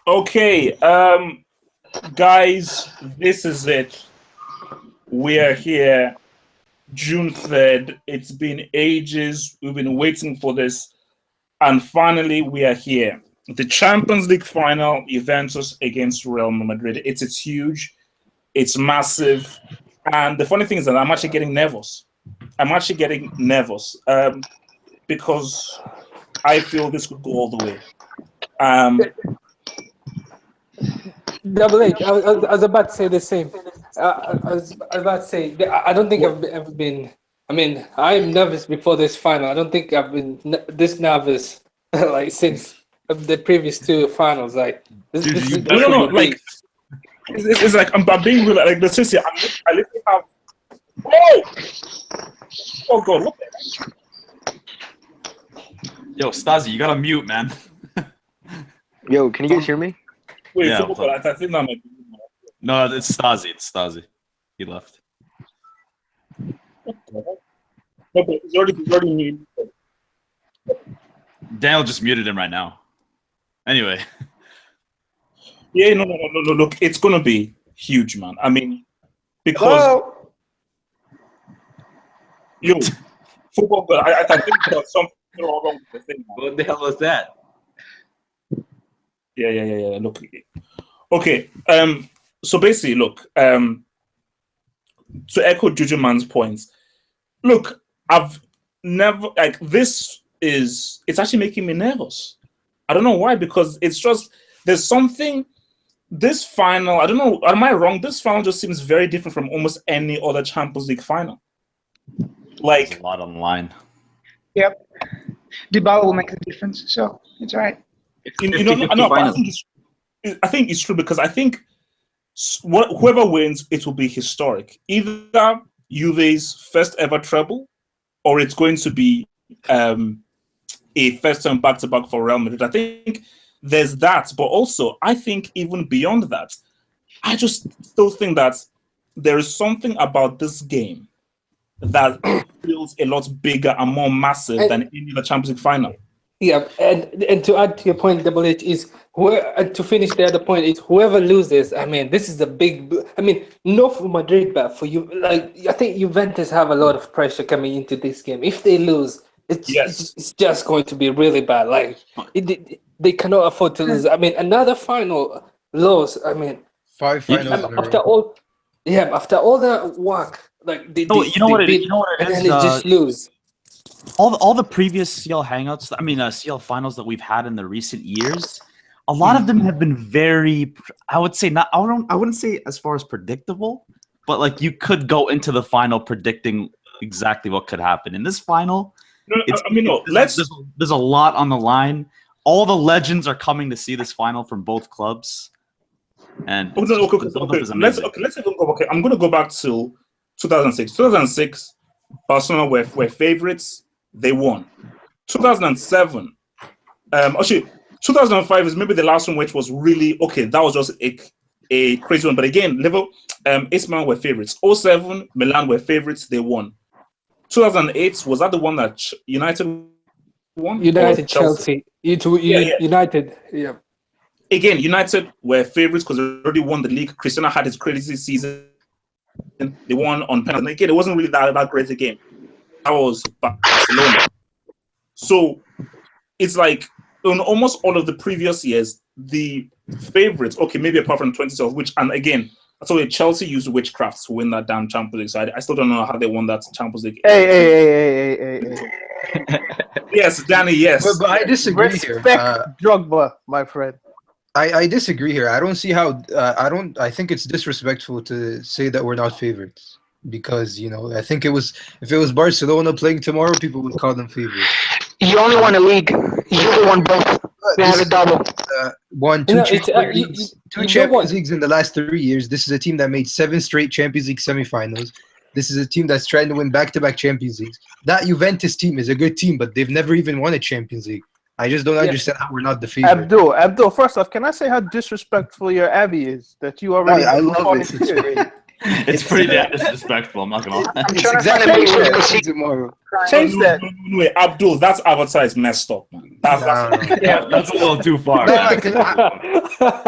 Okay, guys, this is it. We are here, June 3rd. It's been ages. We've been waiting for this. And finally, we are here. The Champions League final, Juventus against Real Madrid. It's huge. It's massive. And the funny thing is that I'm actually getting nervous. Because I feel this could go all the way. Double H. I was about to say the same. I was about to say I don't think I've ever been. I mean, I'm nervous before this final. I don't think I've been this nervous like since the previous two finals. Like this no, like it's like I'm being real. Like let's say I literally have. Oh God! What the Yo, Stasi, you gotta mute, man. Yo, can you guys hear me? Wait, Yeah, I think that might be. No, it's Stasi. He left. No, but he's already muted. Daniel just muted him right now. Anyway. Yeah, no. Look, it's gonna be huge, man. I mean, because yo, football. I think there's something wrong with the thing. What the hell was that? Yeah. Look, okay. So basically, look. To echo Juju Man's points, look, I've never like this. It's actually making me nervous. I don't know why, because it's just there's something. This final, I don't know. Am I wrong? This final just seems very different from almost any other Champions League final. Like There's a lot on the line. Yep. Dybala will make the difference, so it's all right. I think it's true because I think whoever wins, it will be historic. Either Juve's first ever treble, or it's going to be a first time back-to-back for Real Madrid. I think there's that, but also I think even beyond that, I just still think that there is something about this game that feels a lot bigger and more massive than any other Champions League final. Yeah, and to add to your point, Double H, is to finish the other point is whoever loses. I mean, this is a big. I mean, not for Madrid, but for you. Like, I think Juventus have a lot of pressure coming into this game. If they lose, it's just going to be really bad. Like, they cannot afford to lose. I mean, another final loss. I mean, 5 finals after all that work, like You know what it is? and then they just lose. All the previous CL hangouts, CL finals that we've had in the recent years, a lot of them have been very, I would say not. I wouldn't say as far as predictable, but like you could go into the final predicting exactly what could happen. In this final, there's a lot on the line. All the legends are coming to see this final from both clubs, and let's even go. Okay, I'm going to go back to 2006. 2006, Barcelona were favorites. They won. 2007. Actually, 2005 is maybe the last one, which was really okay. That was just a crazy one. But again, AC Milan were favorites. 07, Milan were favorites. They won. 2008 was that the one that United won? United, Chelsea. United. Yeah. Again, United were favorites because they already won the league. Cristiano had his crazy season. They won on penalty. Again, it wasn't really that great a game. That was Barcelona. So it's like in almost all of the previous years, the favorites, okay, maybe apart from 2012, which, and again, I told you Chelsea used witchcraft to win that damn Champions League. So I still don't know how they won that Champions League. Hey. Yes, Danny, yes. But I disagree Respect here. Drogba, my friend. I disagree here. I don't see how. I think it's disrespectful to say that we're not favorites because I think if it was Barcelona playing tomorrow, people would call them favorites. You only won a league. You won both. They have a double. Won two Champions Leagues in the last 3 years. This is a team that made 7 straight Champions League semifinals. This is a team that's trying to win back-to-back Champions Leagues. That Juventus team is a good team, but they've never even won a Champions League. I just don't understand how we're not the favorite. Abdul, first off, can I say how disrespectful your Abby is? That you already... I love it. It's great. It's pretty damn disrespectful. I'm not gonna lie. I'm It's trying to exactly find a what picture we're of gonna the see scene. tomorrow. Change that. No, wait, Abdul, that's Avatar is messed up, man. That's Yeah. That's a little too far. No, man. because I'm I've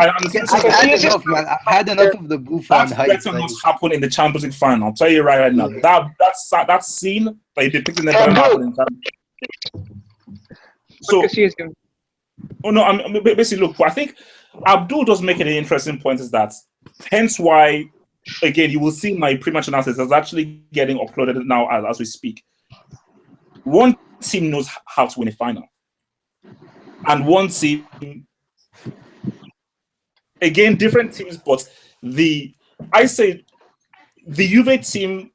had enough, man. I've had enough of the Buffon That's hype. better not happen in the Champions League final. I'll tell you right now. That scene that you depicted in the better happen in Champions League. So, Because he is doing. oh no, I'm basically look. I think Abdul does make an interesting point. Is that hence why again you will see my pre-match analysis is actually getting uploaded now as we speak. One team knows how to win a final, and one team again different teams, but I say the Juve team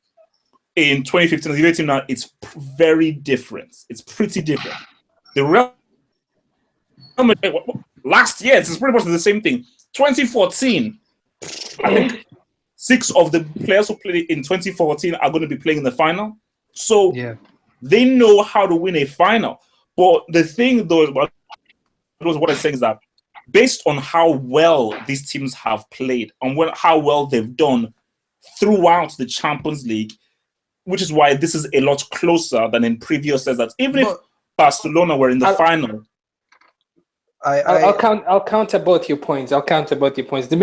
in 2015, the Juve team now, it's very different. It's pretty different. The Real Madrid, last year, it's pretty much the same thing. 2014, I think 6 of the players who played in 2014 are going to be playing in the final. So Yeah. they know how to win a final. But the thing, though, what I'm saying is that based on how well these teams have played and how well they've done throughout the Champions League, which is why this is a lot closer than in previous years. That even if Barcelona were in the final, I'll counter both your points. The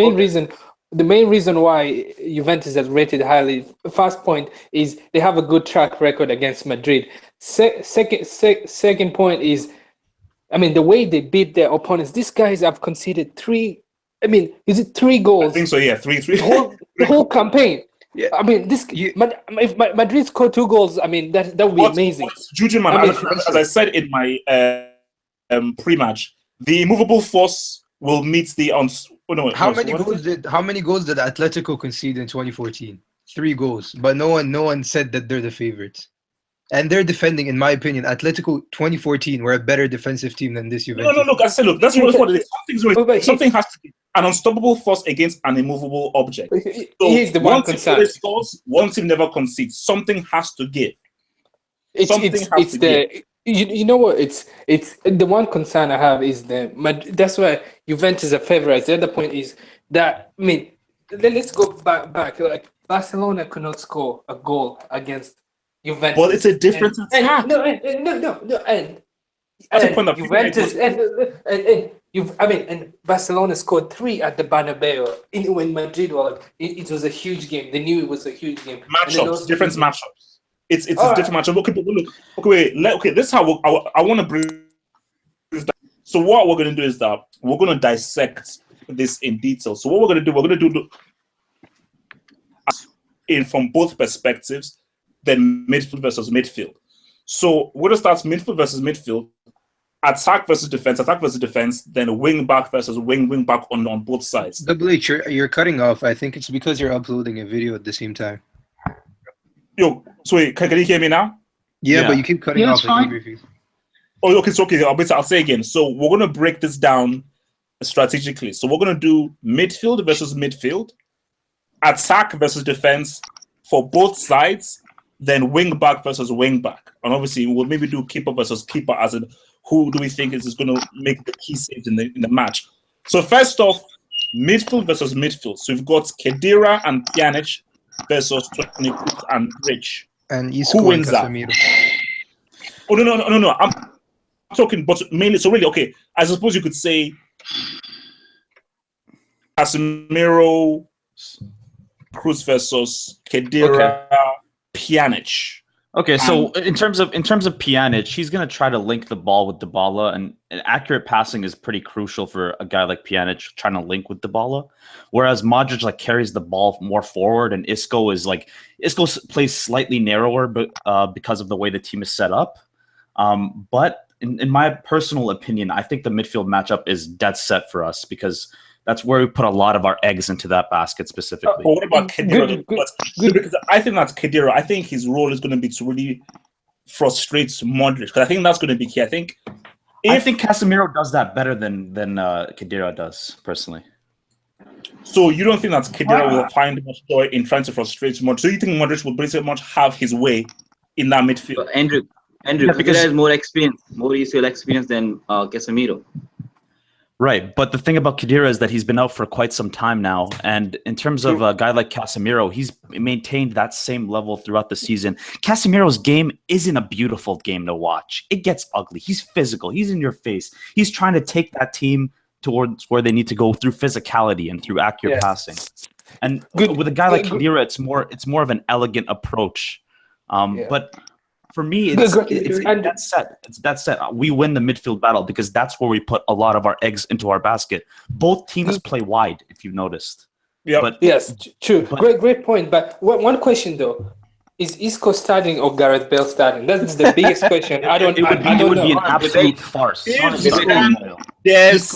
main reason why Juventus is rated highly, first point is they have a good track record against Madrid. Second point is, I mean, the way they beat their opponents. These guys have conceded 3. I mean, is it 3 goals? I think so. Yeah, 3. The whole campaign. Yeah. I mean, if Madrid scored 2 goals, I mean that would be amazing. Juju, man, I mean, as I said in my pre-match, the immovable force will meet the How many goals did Atletico concede in 2014? 3 goals, but no one said that they're the favorites. And they're defending, in my opinion, Atletico 2014 were a better defensive team than this Juventus. No. Look, I said, look, that's what it is. Something has to be an unstoppable force against an immovable object. So Here's the one concern. Team scores, one team never concedes. Something has to give. You know what? It's the one concern I have is that's why Juventus are favorites. The other point is that, I mean, let's go back. Like Barcelona could not score a goal against Juventus. Well, it's a different attack. No. And Juventus and Barcelona scored 3 at the Bernabeu. When Madrid it was a huge game. They knew it was a huge game. Matchups, different matchups. It's a different matchup. Okay, this is how I want to bring this down. So what we're going to do is that we're going to dissect this in detail. So what we're going to do in from both perspectives, then midfield versus midfield. So we're going to start midfield versus midfield, attack versus defense, then wing back versus wing back on both sides. Double H, you're cutting off. I think it's because you're uploading a video at the same time. Yo, so wait, can you hear me now? Yeah, but you keep cutting off. It's fine. Oh, okay, it's okay. I'll say again. So we're going to break this down strategically. So we're going to do midfield versus midfield, attack versus defense for both sides, then wing back versus wing back. And obviously, we'll maybe do keeper versus keeper, as in who do we think is going to make the key saves in the match. So first off, midfield versus midfield. So we've got Khedira and Pjanic versus Toni Kroos and Rich. And Isco who wins and that? Casemiro. Oh, no. I'm talking, but mainly, so really, okay, I suppose you could say Casemiro, Kroos versus Khedira, Pjanic. Okay, so in terms of Pjanic, he's going to try to link the ball with Dybala, and accurate passing is pretty crucial for a guy like Pjanic trying to link with Dybala. Whereas Modric carries the ball more forward, and Isco plays slightly narrower, but because of the way the team is set up. But in my personal opinion, I think the midfield matchup is dead set for us because that's where we put a lot of our eggs into that basket specifically. But what about Khedira? Because I think that's Khedira. I think his role is going to be to really frustrate Modric. Because I think that's going to be key. I think Casemiro does that better than Khedira does, personally. So you don't think that Khedira will find much joy in trying to frustrate Modric? So you think Modric will pretty much have his way in that midfield? Andrew, Khedira has more UCL experience than Casemiro. Right, but the thing about Khedira is that he's been out for quite some time now, and in terms of a guy like Casemiro, he's maintained that same level throughout the season. Casemiro's game isn't a beautiful game to watch. It gets ugly. He's physical. He's in your face. He's trying to take that team towards where they need to go through physicality and through accurate passing. And with a guy like Khedira, it's more of an elegant approach. But for me, it's that set. It's that set. We win the midfield battle because that's where we put a lot of our eggs into our basket. Both teams play wide, if you've noticed. Yeah. But, yes, true. Great point. But one question though: is Isco starting or Gareth Bale starting? That's the biggest question. I don't. It would be an absolute farce. There's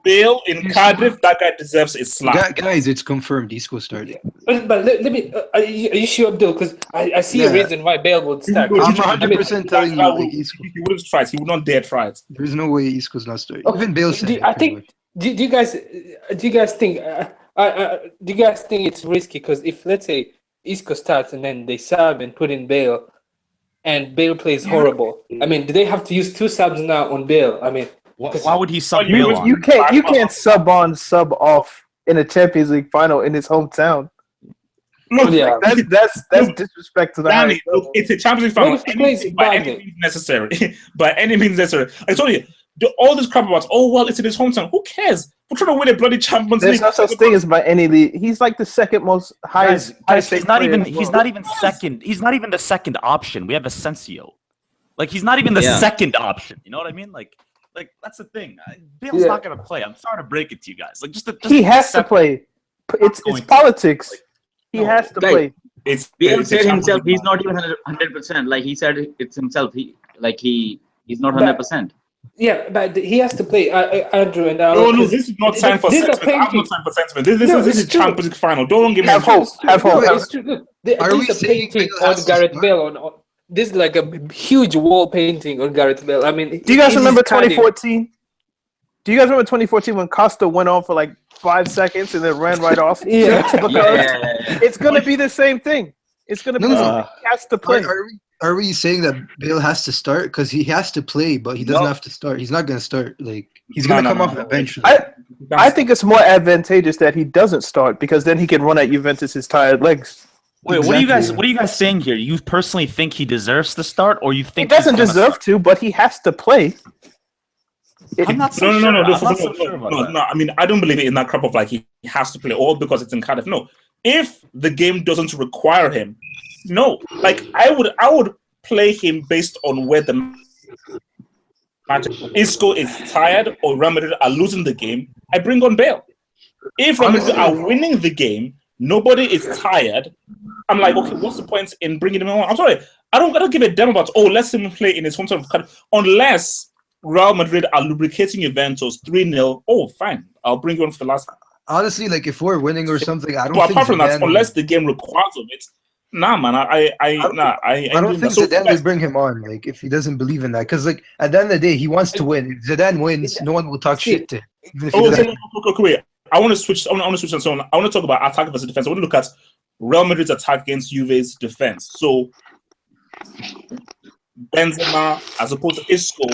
Bale in Cardiff. That guy deserves a slap. Guys, it's confirmed. Isco starting. But let me. Are you sure, Abdul? Because I see a reason why Bale would start. I'm 100% telling you, like, Isco. He wouldn't try it. He would not dare try it. There's no way Isco's not starting. Okay. Even Bale said it. I think. Do you guys think? Do you guys think it's risky? Because if, let's say, Isco starts and then they sub and put in Bale, and Bale plays horrible. I mean, do they have to use 2 subs now on Bale? I mean, why would he sub Bale on? You can't sub on, sub off in a Champions League final in his hometown. Look, that's disrespect to the Danny, look, it's a Champions League final. By any means necessary. By any means necessary. I told you, all this crap about, it's in his hometown. Who cares? We're trying to win a bloody Champions League. There's no such thing as by any league. He's like the second most highest. He's not even second. He's not even the second option. We have Asensio. Like, he's not even the second option. You know what I mean? Like that's the thing. Bale's not gonna play. I'm sorry to break it to you guys. Like, he has to play. It's politics. He has to play. Bale said himself he's not even 100%. Like, he said it's himself. He's not 100%. Yeah, but he has to play, Andrew. And no, this is not time for sentiment. I'm not time for sentiment. This is Champions League final. Don't give me hope. Have hope. It's true. Look, there's a painting on Gareth Bale. This is like a huge wall painting on Gareth Bale. I mean, do you guys remember 2014? Do you guys remember 2014 when Costa went on for like 5 seconds and then ran right off? It's going to be the same thing. It's going to be he has to play. Are we saying that Bale has to start? Because he has to play, but he doesn't have to start. He's not going to start. Like, he's going to come off the bench. I think it's more advantageous that he doesn't start because then he can run at Juventus's tired legs. Wait, exactly. What are you guys saying here? You personally think he deserves to start, or you think he doesn't deserve to, but he has to play? I'm not so sure. No. I mean, I don't believe it in that crap of like he has to play all because it's in Cardiff. No, if the game doesn't require him. No, like I would play him based on where the match. Isco is tired or Real Madrid are losing the game. I bring on Bale. If Real Madrid are winning the game, nobody is tired. I'm like, okay, what's the point in bringing him on? I'm sorry, I don't give a damn about. Let's him play in his hometown of Cardiff, unless Real Madrid are lubricating Juventus 3-0. Oh, fine, I'll bring you on for the last. Honestly, like if we're winning or something, I don't. But apart from that, unless the game requires of it. Nah, man, I don't think Zidane will bring him on, like, if he doesn't believe in that. Because, like, at the end of the day, he wants to win. If Zidane wins, no one will talk shit to him. Okay, wait. I want to switch. I want to switch and so on. I want to talk about attack versus defense. I want to look at Real Madrid's attack against Juve's defense. So, Benzema as opposed to Isco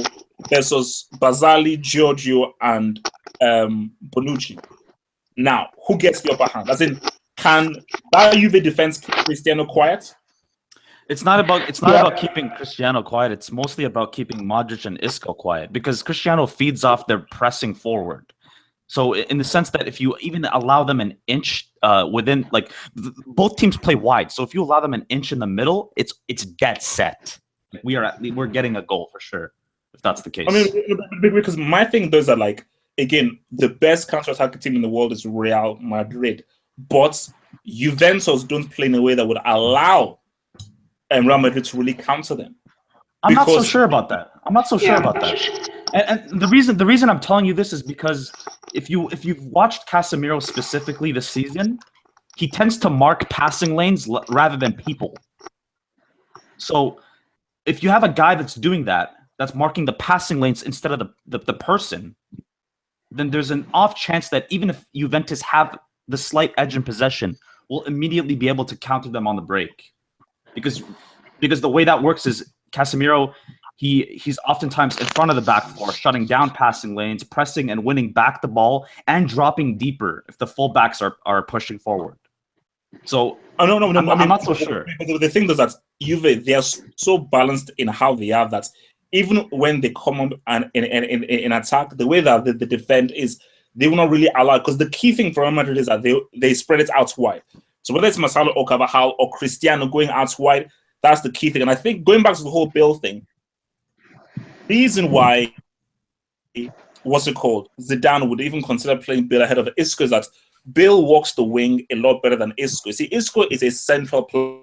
versus Bazzali, Giorgio, and Bonucci. Now, who gets the upper hand? As in, can that Juve defense keep Cristiano quiet? It's not about keeping Cristiano quiet. It's mostly about keeping Modric and Isco quiet because Cristiano feeds off their pressing forward. So in the sense that if you even allow them an inch within, like both teams play wide. So if you allow them an inch in the middle, it's dead set. We're getting a goal for sure if that's the case. I mean, because my thing does that, like, again, the best counter-attacking team in the world is Real Madrid. But Juventus don't play in a way that would allow Real Madrid to really counter them. I'm not so sure about that. And the reason I'm telling you this is because if you've watched Casemiro specifically this season, he tends to mark passing lanes rather than people. So if you have a guy that's doing that's marking the passing lanes instead of the person, then there's an off chance that even if Juventus have the slight edge in possession, will immediately be able to counter them on the break. Because the way that works is Casemiro, he's oftentimes in front of the back four, shutting down passing lanes, pressing and winning back the ball, and dropping deeper if the fullbacks are pushing forward. So no, I'm not so sure. The thing is that Juve, they are so balanced in how they are that even when they come on and in attack, the way that they defend is they will not really allow, because the key thing for Real Madrid is that they spread it out wide. So whether it's Marcelo or Carvajal or Cristiano going out wide, that's the key thing. And I think going back to the whole Bale thing, reason why, what's it called, Zidane would even consider playing Bale ahead of Isco is that Bale walks the wing a lot better than Isco. See, Isco is a central player,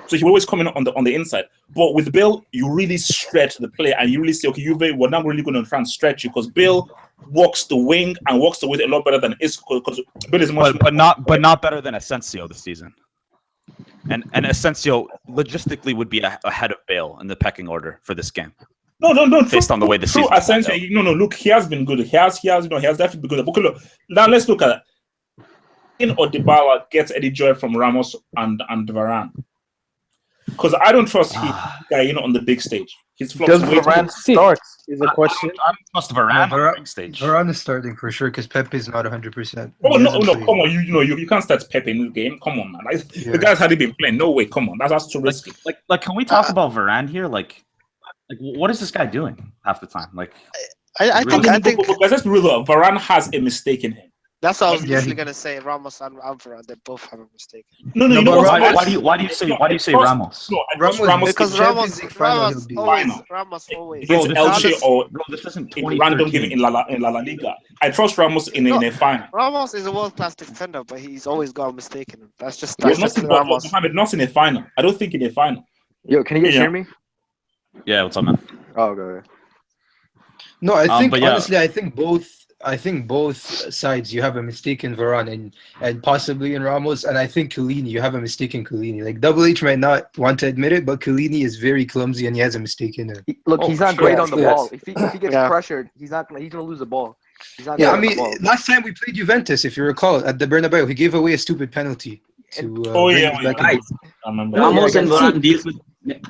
so he will always come in on the inside. But with Bale, you really stretch the player, and you really say, okay, Juve, we're not really going to try and stretch you, because Bale walks the wing and walks the width a lot better than Isco, because Bale is much but not better than Asensio this season. And Asensio logistically would be ahead of Bale in the pecking order for this game. No. Based on the way the season. Asensio, no. Look, he has been good. He has definitely been good. But look, now let's look at in or Dybala gets any joy from Ramos and Varane. Because I don't trust him on the big stage. He's does Varane start? Is a question. I don't trust Varane on the big stage. Varane is starting for sure because Pepe is not 100%. Oh no! Come on, you can't start Pepe in the game. Come on, man. The guy's hadn't been playing. No way. Come on, that's too risky. Like, can we talk about Varane here? Like, what is this guy doing half the time? Like, I think. Let's be real though. Varane has a mistake in him. That's what I was literally gonna say. Ramos and Varane, they both have a mistake. No. Why do you say Ramos? No, Ramos because Ramos always. It's LG or this isn't random game in La Liga. I trust Ramos in a final. Ramos is a world-class defender, but he's always got a mistake in him. That's just Ramos. Not in a final. I don't think in a final. Yo, can you guys hear me? Yeah, what's up, man? Oh, okay. No, I think honestly, I think both sides you have a mistake in Varane and possibly in Ramos, and I think Chiellini, you have a mistake in Chiellini. Like Double H might not want to admit it, but Chiellini is very clumsy and he has a mistake in it. Look, he's not great on the ball. If he gets pressured, he's gonna lose the ball. I mean, last time we played Juventus, if you recall, at the Bernabeu, he gave away a stupid penalty. Guys, Ramos and Varane deals with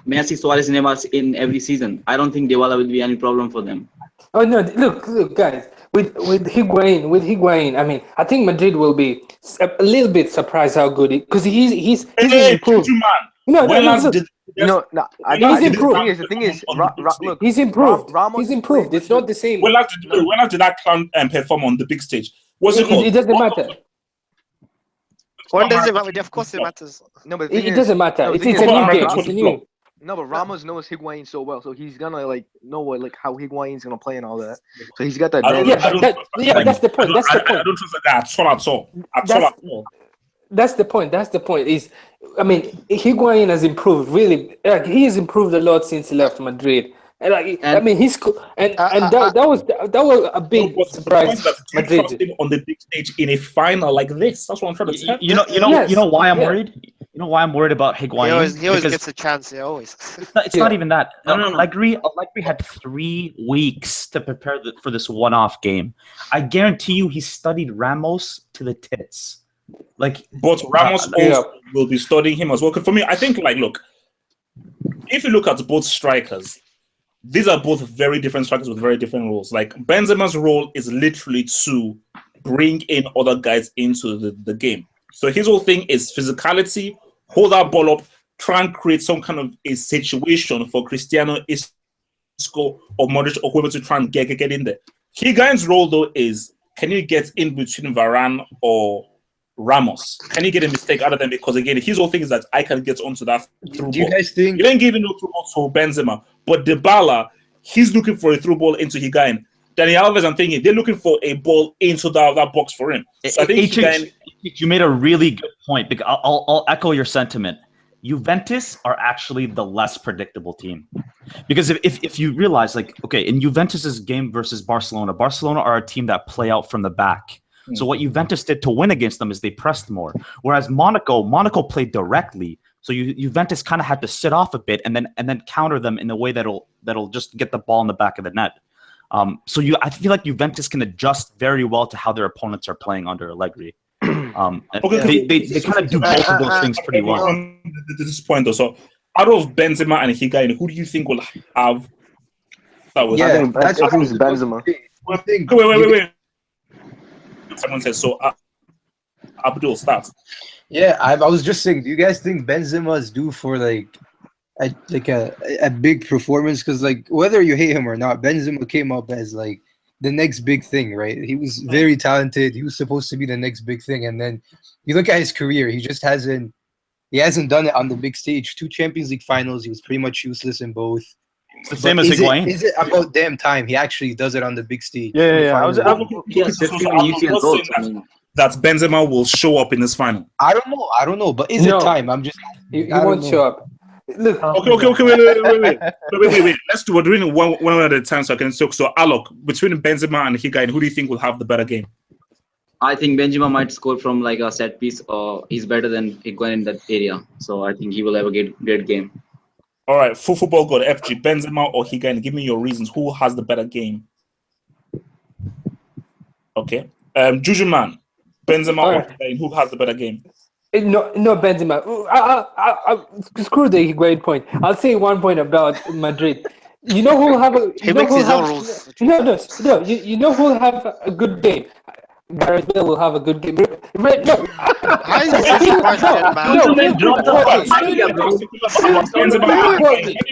Messi, Suarez, Neymar in every season. I don't think Dybala will be any problem for them. Oh no! Look, guys. With Higuain, I mean, I think Madrid will be a little bit surprised how good because he's improved. He's improved. The thing is, look, he's improved. He's improved. It's not the same. When did that clown perform on the big stage? What's it called? It doesn't matter. When does it matter? Of course it matters. No, but it doesn't matter. It's a new game. It's a new. No, but Ramos knows Higuain so well, so he's gonna know how Higuain's gonna play and all that. So he's got that. That's the point. That's the point. I don't trust that at all. That's the point. That's the point. I mean, Higuain has improved really. He has improved a lot since he left Madrid. And I mean, he's that was a big surprise. Madrid on the big stage in a final like this. That's what I'm trying to tell you. You know why I'm worried. You know why I'm worried about Higuain? He always gets a chance. He always. It's not even that. Allegri had 3 weeks to prepare for this one-off game. I guarantee you, he studied Ramos to the tits. But Ramos will be studying him as well. For me, I think look, if you look at both strikers, these are both very different strikers with very different roles. Like Benzema's role is literally to bring in other guys into the game. So his whole thing is physicality, hold that ball up, try and create some kind of a situation for Cristiano, Isco, or Modric, or whoever to try and get in there. Higuain's role, though, is can you get in between Varane or Ramos? Can you get a mistake out of them? Because, again, his whole thing is that I can get onto that through ball. Do you guys think... You didn't give no through ball to Benzema, but Dybala, he's looking for a through ball into Higuain. Dani Alves, I'm thinking they're looking for a ball into that box for him. So I think you made a really good point. Because I'll echo your sentiment. Juventus are actually the less predictable team. Because if you realize, in Juventus's game versus Barcelona are a team that play out from the back. So what Juventus did to win against them is they pressed more. Whereas Monaco played directly. So Juventus kind of had to sit off a bit and then counter them in a way that'll just get the ball in the back of the net. I feel like Juventus can adjust very well to how their opponents are playing under Allegri. They kind of do both of those things pretty well. At this point, though, so out of Benzema and Higuain, who do you think will have that was? Yeah, I think it's Benzema. Wait. Someone says so. Abdul, start. Yeah, I was just saying. Do you guys think Benzema is due for like a big performance? Because like whether you hate him or not, Benzema came up as like the next big thing, right? He was very talented. He was supposed to be the next big thing, and then you look at his career. He just hasn't. He hasn't done it on the big stage. 2 Champions League finals. He was pretty much useless in both. It's the same as Higuain. Is it about damn time he actually does it on the big stage? Yeah. That Benzema will show up in this final. I don't know. But is it time? I'm just. He won't show up. Look. Okay. Wait. We're doing one at a time, so I can talk. So, Alok, between Benzema and Higuain, who do you think will have the better game? I think Benzema might score from like a set piece, or he's better than Higuain in that area. So I think he will have a great game. All right, full football god FG, Benzema or Higuain? Give me your reasons. Who has the better game? Okay, Juju man, Benzema or Higuain? Who has the better game? No, Benzema. Screw the Higuain point. I'll say 1 point about Madrid. You know who will have a? He makes his own rules. No. You know who will have a good game? Gareth Bale will have a good game. Right? No. How is this a question, man? When you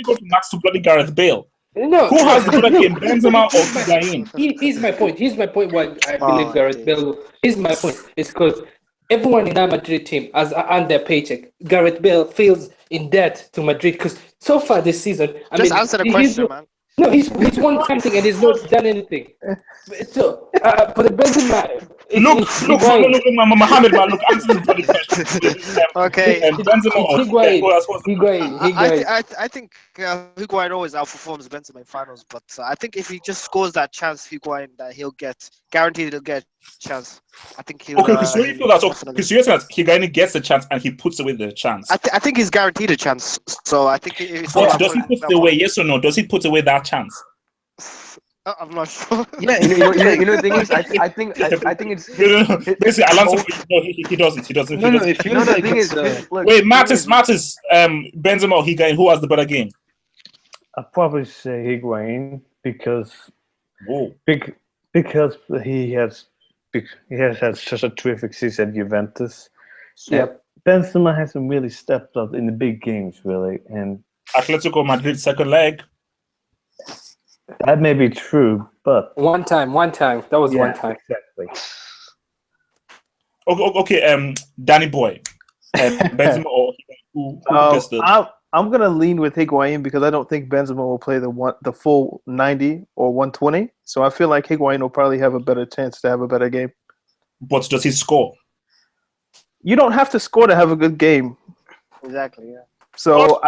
go to Max to bloody Gareth Bale? No. Who has the better game, Benzema or Higuain? Here's my point. Why I believe Gareth Bale. Here's my point. It's because everyone in that Madrid team has earned their paycheck. Gareth Bale feels in debt to Madrid because so far this season, Just answer the question, man. No, he's won something and he's not done anything. So, for the Benzema, look, Mohammed, man, look, answer the bloody question. Okay. And Benzema or Higuain. I think Higuain always outperforms Benzema in finals, but I think if he just scores that chance, Higuain, that guaranteed he'll get a chance. I think he'll. Okay, so you feel that? Because you're saying that Higuain gets a chance and he puts away the chance. I think he's guaranteed a chance. So I think. But does he put it away? Yes or no? Does he put away that chance? I'm not sure. Yeah, you know the thing is, I think it's. Basically, I'll answer for you. No, he doesn't. No, it feels like thing is, look, wait, Mattis, Benzema or Higuain, who has the better game? I'd probably say Higuain because he has had such a terrific season at Juventus. Yep. Benzema hasn't really stepped up in the big games, really, and Atletico Madrid second leg. That may be true, but one time. That was one time. Exactly. Okay. Danny Boy, Benzema or who gets the? I'm gonna lean with Higuain because I don't think Benzema will play the full 90 or 120. So I feel like Higuain will probably have a better chance to have a better game. But does he score? You don't have to score to have a good game. Exactly. Yeah. So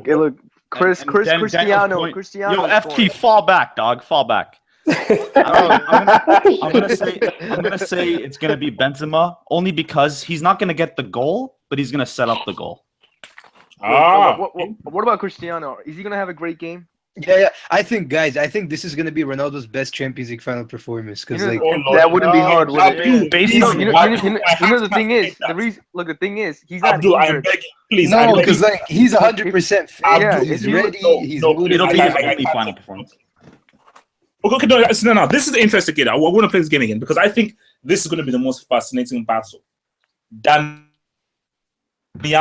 look. Cristiano. Yo, FT, fall back, dog. Fall back. I'm gonna say it's gonna be Benzema only because he's not gonna get the goal, but he's gonna set up the goal. What about Cristiano? Is he gonna have a great game? Yeah. I think this is gonna be Ronaldo's best Champions League final performance because that wouldn't be hard. You know the thing is, the thing is, he's not Abdul, injured. I beg you, please. No, because he's 100% fit. Yeah, He's ready. It'll be his only final performance. Okay, no. This is the interesting game. I want to play this game again because I think this is going to be the most fascinating battle. They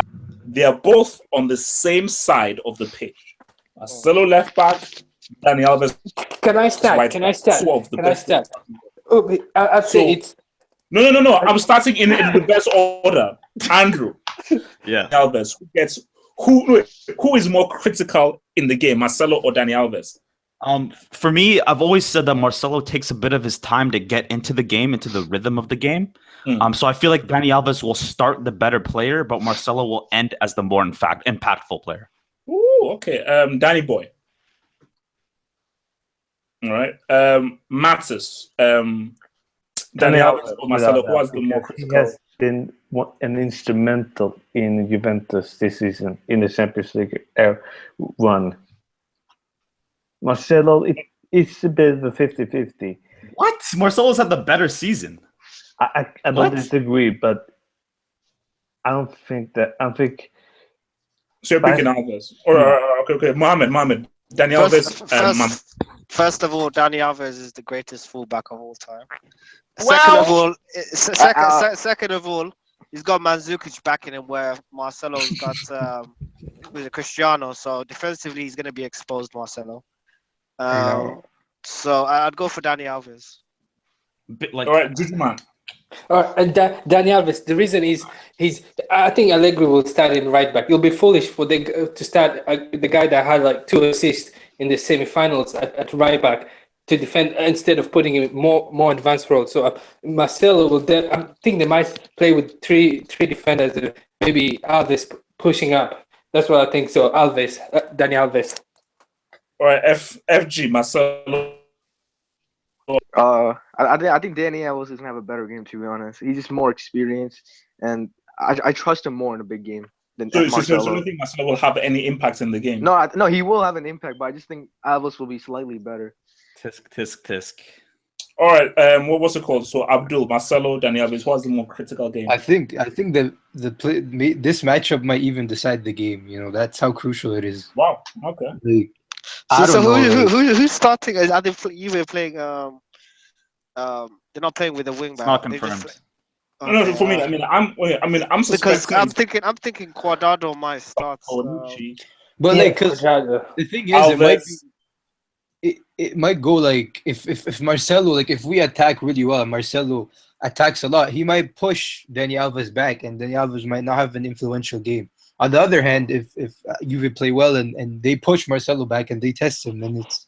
are both on the same side of the pitch. Marcelo left back, Dani Alves. Can I start? I'd say it's. No. I'm starting in the best order. Andrew. Yeah. Alves. Who is more critical in the game, Marcelo or Dani Alves? For me, I've always said that Marcelo takes a bit of his time to get into the game, into the rhythm of the game. So I feel like Dani Alves will start the better player, but Marcelo will end as the more impactful player. Ooh, okay. Danny Boy. All right. Mattis. Dani Alves or Marcelo, who has the more critical? He has been an instrumental in Juventus this season in the Champions League run. Marcelo, it's a bit of a 50-50. What? Marcelo's had the better season. I don't disagree, but I don't think that. I think So you're picking Alves. Okay. Mohamed. Dani Alves. First of all, Dani Alves is the greatest fullback of all time. Well, Second of all, he's got Mandzukic backing him, where Marcelo's got Cristiano. So defensively, he's going to be exposed, Marcelo. So I'd go for Dani Alves. All right, Guzman. And Dani Alves. The reason is I think Allegri will start in right back. It'll be foolish for to start the guy that had like 2 assists in the semi-finals at right back to defend instead of putting him more advanced role. So Marcelo will. I think they might play with three defenders. Maybe Alves pushing up. That's what I think. So Alves, Dani Alves. All right, FG Marcelo. I think Dani Alves is gonna have a better game, to be honest. He's just more experienced, and I trust him more in a big game than Marcelo. So you don't think Marcelo will have any impact in the game? No, he will have an impact, but I just think Alves will be slightly better. Tisk. All right. What's it called? So Abdul, Marcelo, Dani Alves. What's the more critical game? I think that this matchup might even decide the game. You know, that's how crucial it is. Wow. Okay. Like, Who's starting? Are they even playing? They're not playing with a wing back. It's not confirmed. No, for me, I'm suspecting. Because I'm thinking Cuadrado might start. But because the thing is, it might go like if Marcelo, like if we attack really well, Marcelo attacks a lot, he might push Dani Alves back, and Dani Alves might not have an influential game. On the other hand, if Juve play well and they push Marcelo back and they test him, then it's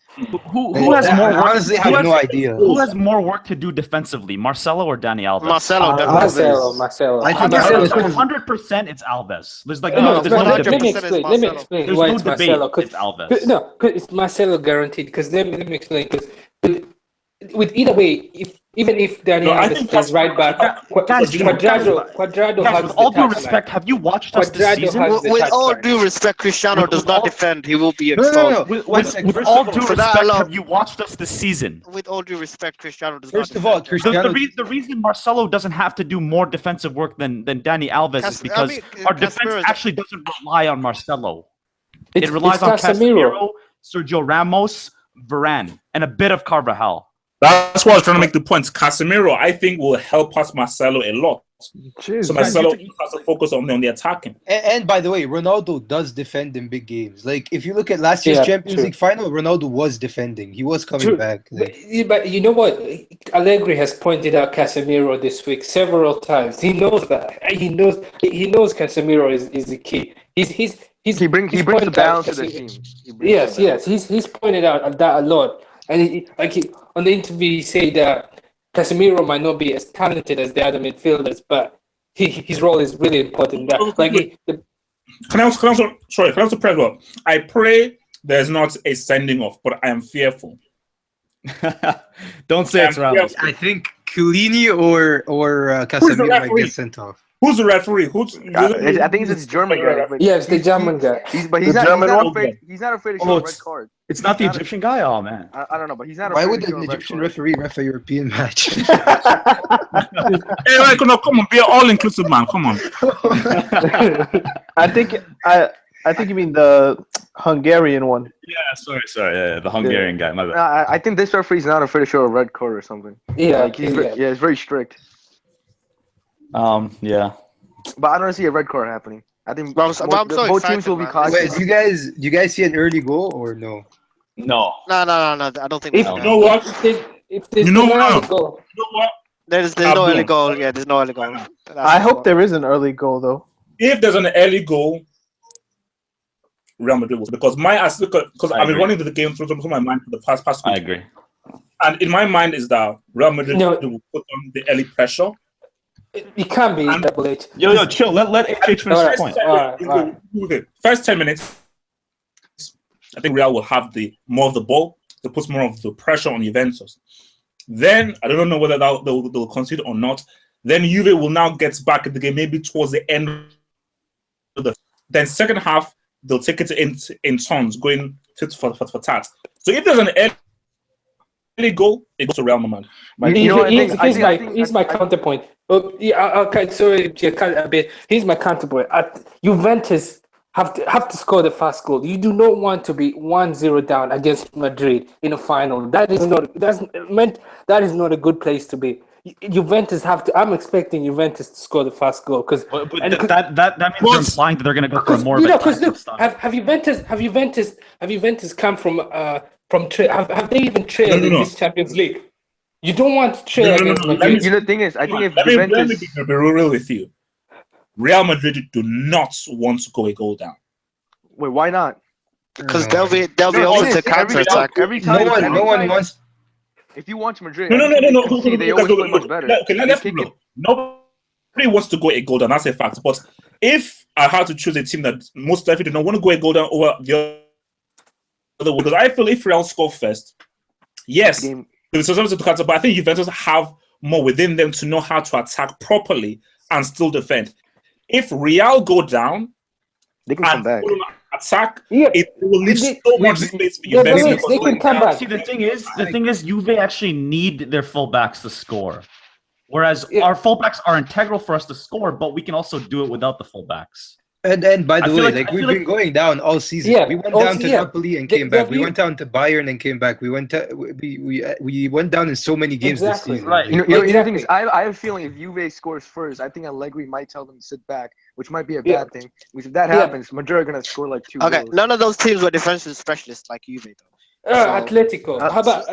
who has more work? Honestly, I have no idea. Who has more work to do defensively, Marcelo or Dani Alves? Marcelo. I think Marcelo. 100% it's Alves. There's like let me explain There's why no it's debate. Marcelo. It's Alves. No, because it's Marcelo guaranteed. Because let me explain. Because with either way, even if Dani Alves plays right back, Cuadrado has with all due respect, have you watched us this season? With all due respect, Cristiano does not defend. He will be exposed. With all due respect, have you watched us this season? With all due respect, Cristiano does not First of all, Cristiano. The reason Marcelo doesn't have to do more defensive work than Dani Alves is because our defense actually doesn't rely on Marcelo. It relies on Casemiro, Sergio Ramos, Varane, and a bit of Carvajal. That's why I was trying to make the point. Casemiro, I think, will help us Marcelo a lot. Jeez, so Marcelo has to focus on the attacking. And by the way, Ronaldo does defend in big games. Like if you look at last year's Champions League final, Ronaldo was defending. He was coming back. Like. But you know what? Allegri has pointed out Casemiro this week several times. He knows that. He knows Casemiro is the key. He brings the balance to the team. Yes. He's pointed out that a lot. And on the interview, he said that Casemiro might not be as talented as the other midfielders, but his role is really important. Can I also pray well? I pray there's not a sending off, but I am fearful. Don't say it's Ramos. I think Chiellini or Casemiro might get sent off. Who's the referee? I think it's this German guy. Yeah, it's the German guy. He's not afraid to show a red card. It's not the Egyptian guy? Oh, man. I don't know, but he's not Why afraid would an Egyptian referee ref a European match? Hey, come on, be all inclusive, man. Come on. I think you mean the Hungarian one. Yeah, sorry. Yeah, the Hungarian guy. My bad. I think this referee's not afraid to show a red card or something. Yeah, it's very strict. Yeah. But I don't see a red card happening. I think both teams will be cautious. Wait, do you guys see an early goal or no? No. No. I don't think. You know what? There's no early goal. Yeah, there's no early goal. I hope there is an early goal though. If there's an early goal, Real Madrid will, because I've been running the game through my mind for the past week. I agree. And in my mind is that Real Madrid will put on the early pressure. It can't be Double H. Yo, chill. Let HH finish the point. Okay. First 10 minutes, I think Real will have more of the ball to put more of the pressure on Juventus. Then I don't know whether they'll concede or not. Then Juve will now get back in the game, maybe towards the end of then second half they'll take it in turns, going tit for tat. So if there's an early goal, it goes to Real Madrid. Here's my counterpoint. Sorry, a bit. Here's my counterpoint. Juventus have to score the first goal. You do not want to be 1-0 down against Madrid in a final. That is not a good place to be. Juventus have to. I'm expecting Juventus to score the first goal that means you're implying that they're going to go for a more. Have Juventus come from have they even trailed in this Champions League? You don't want to trail against Madrid. You know, the thing is, I think if let Juventus, me be real with you. Real Madrid do not want to go a goal down. Wait, why not? Because they'll be open to counter attack. Every time, no one wants. If you watch Madrid, No. they always play much better. Okay, let's be real. Nobody wants to go a goal down. That's a fact. But if I had to choose a team that most likely do not want to go a goal down over the other one, because I feel if Real score first, yes, but I think Juventus have more within them to know how to attack properly and still defend. If Real go down, they can come back. Attack, it will leave so much space for Juventus. They can come back. See, the thing is, Juve actually need their fullbacks to score, whereas our fullbacks are integral for us to score, but we can also do it without the fullbacks. And by the way, we've been going down all season. Yeah, we went down to Napoli and came back. We went down to Bayern and came back. We went down in so many games this season. Right. You know, the thing is, I have a feeling if Juve scores first, I think Allegri might tell them to sit back, which might be a bad thing. Because if that happens, Madrid are gonna score like 2 Okay, goals. none of those teams were defensive specialists like Juve, though. Atletico. How about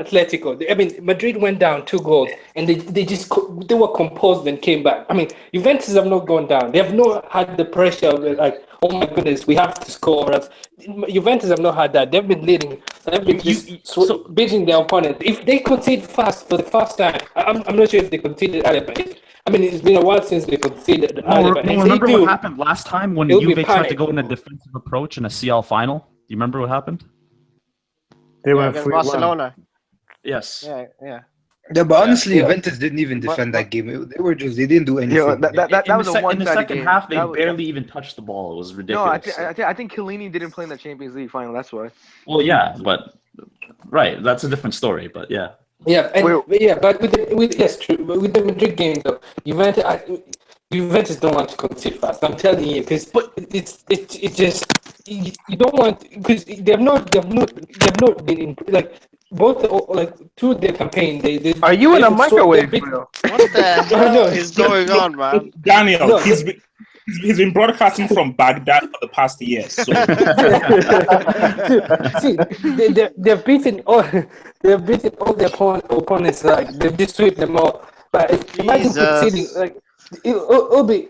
Atletico? I mean, Madrid went down 2 goals, and they were composed and came back. I mean, Juventus have not gone down. They have not had the pressure of like, oh my goodness, we have to score. Juventus have not had that. They've been leading. They've been beating their opponent. If they concede fast for the first time, I'm not sure if they conceded earlier, but I mean, it's been a while since they conceded earlier. Remember what happened last time when Juve tried to go in a defensive approach in a CL final? Do you remember what happened? They went against Barcelona. Yes. Yeah. Yeah, but honestly, Juventus didn't even defend that game. They didn't do anything. That was a one-sided game. In the second half, they barely even touched the ball. It was ridiculous. No, I think Chiellini didn't play in the Champions League final. That's why. Well, yeah, but right, that's a different story. But yeah. Yeah, but with the Madrid game though, Juventus don't want to concede fast. I'm telling you, because it's just you don't want, because they've not been in, like both like through their campaign. They are you in a microwave? What the hell is going on, man? Daniel, he's been broadcasting from Baghdad for the past year. So. See, they've beaten all their opponents. Like they've just swept them all. But imagine conceding, like it'll be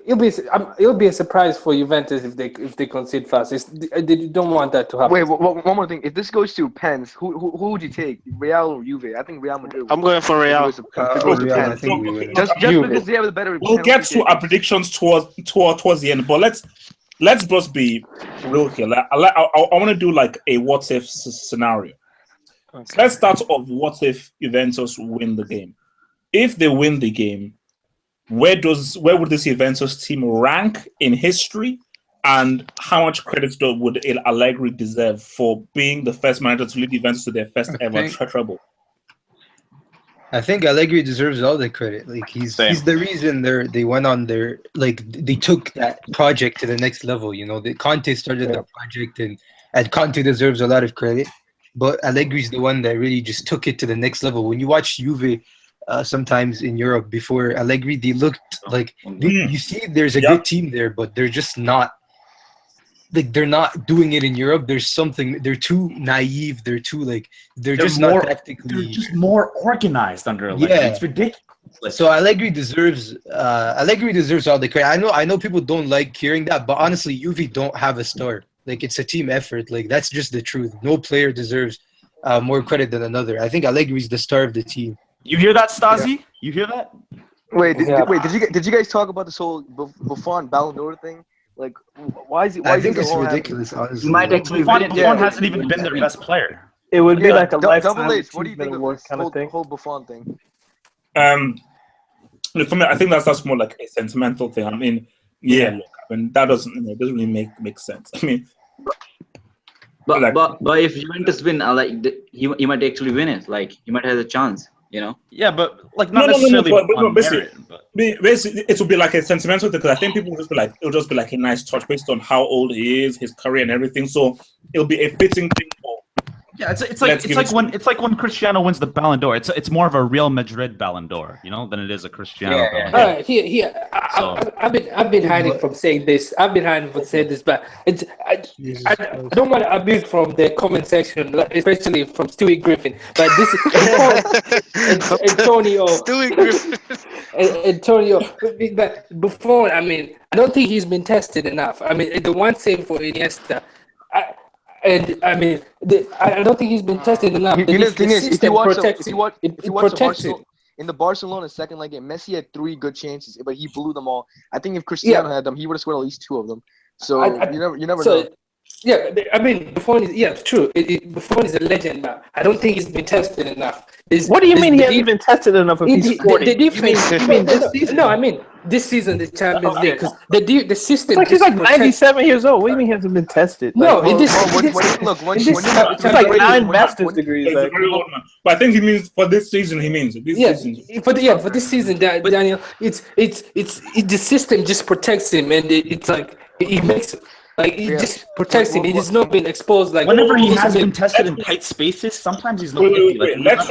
a surprise for Juventus if they concede fast. They don't want that to happen. Wait, one more thing. If this goes to pens, who would you take, Real or Juve? I think Real Madrid. I'm going for Real. Just because they have the better. We'll get to our predictions towards the end, but let's just be real here. I want to do like a what if scenario. Okay. So let's start off. What if Juventus win the game? If they win the game, where would this Juventus team rank in history, and how much credit would Allegri deserve for being the first manager to lead Juventus to their first ever treble? I think Allegri deserves all the credit. Like he's the reason they went on their, like, they took that project to the next level. You know, Conte started the project, and Conte deserves a lot of credit, but Allegri's the one that really just took it to the next level. When you watch Juve. Sometimes in Europe before Allegri, they looked like you see there's a good team there, but they're just not, like, they're not doing it in Europe. There's something, they're too naive, they're just not tactically. They're just more organized under Allegri. Yeah. It's ridiculous. So Allegri deserves all the credit. I know people don't like hearing that, but honestly, Juve don't have a star. Like, it's a team effort. Like, that's just the truth. No player deserves more credit than another. I think Allegri's the star of the team. You hear that, Stasi? Yeah. You hear that? Wait, did you guys talk about this whole Buffon Ballon d'Or thing? Like, why is it? I think it's ridiculous. Honestly, Buffon hasn't even been their best player. It would be like a lifetime what do you think of this whole Buffon thing? For me, I think that's more like a sentimental thing. I mean, that doesn't really make sense. I mean. But if Juventus win, he might actually win it. Like, he might have a chance. You know? Yeah, but like not necessarily. It will be like a sentimental thing, because I think people will just be like, it'll just be like a nice touch based on how old he is, his career, and everything. So it'll be a fitting thing for. Yeah, it's like when Cristiano wins the Ballon d'Or. It's more of a Real Madrid Ballon d'or, than it is a Cristiano. Ballon d'Or. I've been hiding from saying this. But I don't want to abuse from the comment section, especially from Stewie Griffin. But this is Antonio. Stewie Griffin. Antonio. But before, I don't think he's been tested enough. The one save for Iniesta. I don't think he's been tested enough. The thing is, if you watch in the Barcelona second leg game, Messi had 3 good chances, but he blew them all. I think if Cristiano had them, he would have scored at least 2 of them. So you never know. Yeah, Buffon is true. Buffon is a legend now. I don't think he's been tested enough. What do you mean he hasn't been tested enough if he's 40? The difference. This season, the Champions League, because the system. He's like 97 years old. What do you mean he hasn't been tested? No, it's like 9 master's degrees. But I think he means for this season. He means for this season, Daniel. It's the system just protects him, and it's like it makes. It just protects him. He has not been exposed. Whenever he has been tested in tight spaces, sometimes he's not. Let's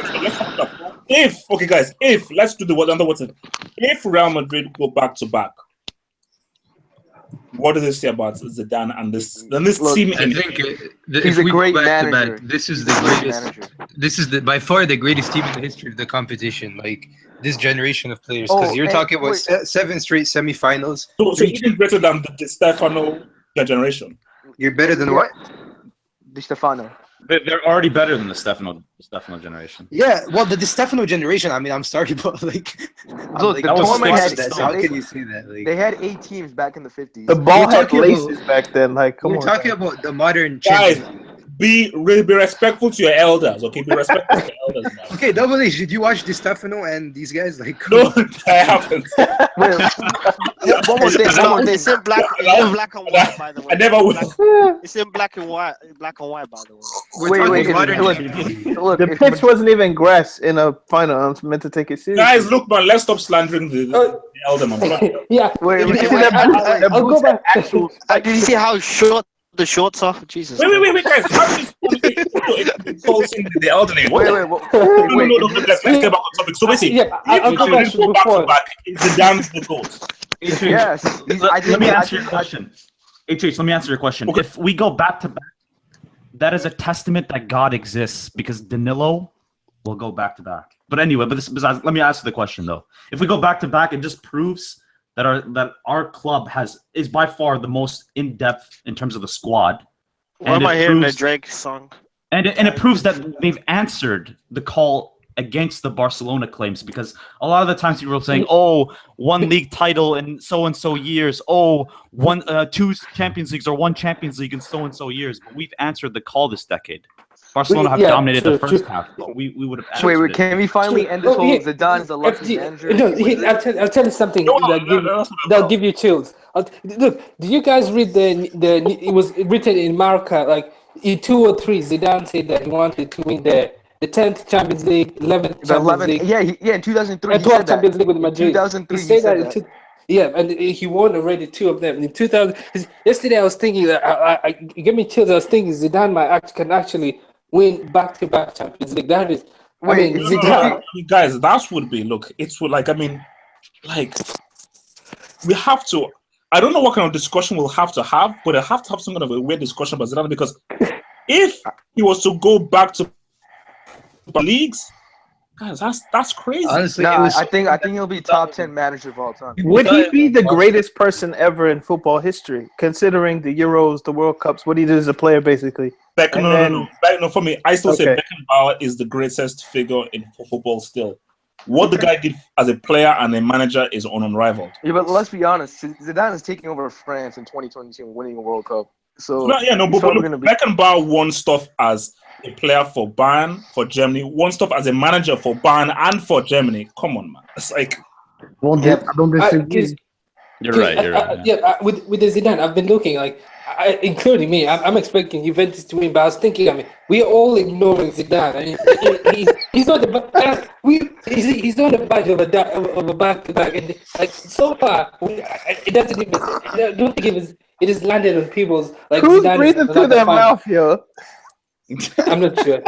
do the underwater. If Real Madrid go back to back, what does it say about Zidane and this team? I think he's a great manager. This is the greatest. This is by far the greatest team in the history of the competition. Like this generation of players, because you're talking about 7 straight semifinals. So even better than the Di Stefano generation. You're better than what? Di Stefano. They're already better than the Stefano generation. Yeah, well, the Di Stefano generation. I'm sorry, but how can you say that? They had 8 teams back in the 50s. The ball had laces back then. We're talking about the modern guys. Be respectful to your elders, okay? Be respectful to your elders, man. Okay, Double H, did you watch Di Stefano and these guys? No, I haven't. One more thing. It's in black and white, by the way. I never will. It's in black and white, by the way. The pitch wasn't even grass in a final. I'm meant to take it seriously. Guys, look, man, let's stop slandering the elder man. Yeah. I'll go back. Did you see how short the shorts are? Jesus. Wait, guys. How is it falls in the elderly? No, let's get back on topic. So basically, I'll go back to back. It's the dance the goat. Yes. Let me answer your question. HH, let me answer your question. Okay. If we go back to back, that is a testament that God exists, because Danilo will go back to back. But anyway, let me ask you the question though. If we go back to back, it just proves that our club is by far the most in depth in terms of the squad. Why am I hearing the Drake song? And it proves that they've answered the call against the Barcelona claims, because a lot of the times people were saying, one league title in so and so years, 2 Champions Leagues or 1 Champions League in so and so years. But we've answered the call this decade. Barcelona have dominated the first half. But we would have answered Wait, can we finally end this whole Zidane is a lucky manager? I'll tell you something that'll give you chills. Look, did you guys read it was written in Marca, in 2 or 3, Zidane said that he wanted to win the 10th Champions League, 11th Champions League. Yeah, in 2003. And 12th Champions League with Madrid. 2003. He said that. And he won already 2 of them. In 2000, yesterday I was thinking that it gave me chills. I was thinking Zidane can actually win back-to-back Champions League. That is, Zidane. Guys, that would be, we have to. I don't know what kind of discussion we'll have to have, but I have to have some kind of a weird discussion about Zidane, because if he was to go back to the leagues, guys, that's crazy. Honestly, I think he'll be top 10 manager of all time. Would he be the greatest person ever in football history, considering the Euros, the World Cups, what he did as a player, basically? No, for me, I still say Beckenbauer is the greatest figure in football still. What the guy did as a player and a manager is unrivaled. Yeah, but let's be honest. Zidane is taking over France in 2022 and winning a World Cup. So but Beckenbauer won stuff as a player for Bayern, for Germany, won stuff as a manager for Bayern and for Germany. Come on, man. It's like... I don't disagree. You're right. With the Zidane, I've been looking, including me, I'm expecting Juventus to win, but I was thinking, we're all ignoring Zidane. He's he's on the he's on the badge of a back-to-back, and like so far, it doesn't even. I don't think it is landed on people's like. Who's breathing through their mouth, yo? I'm not sure.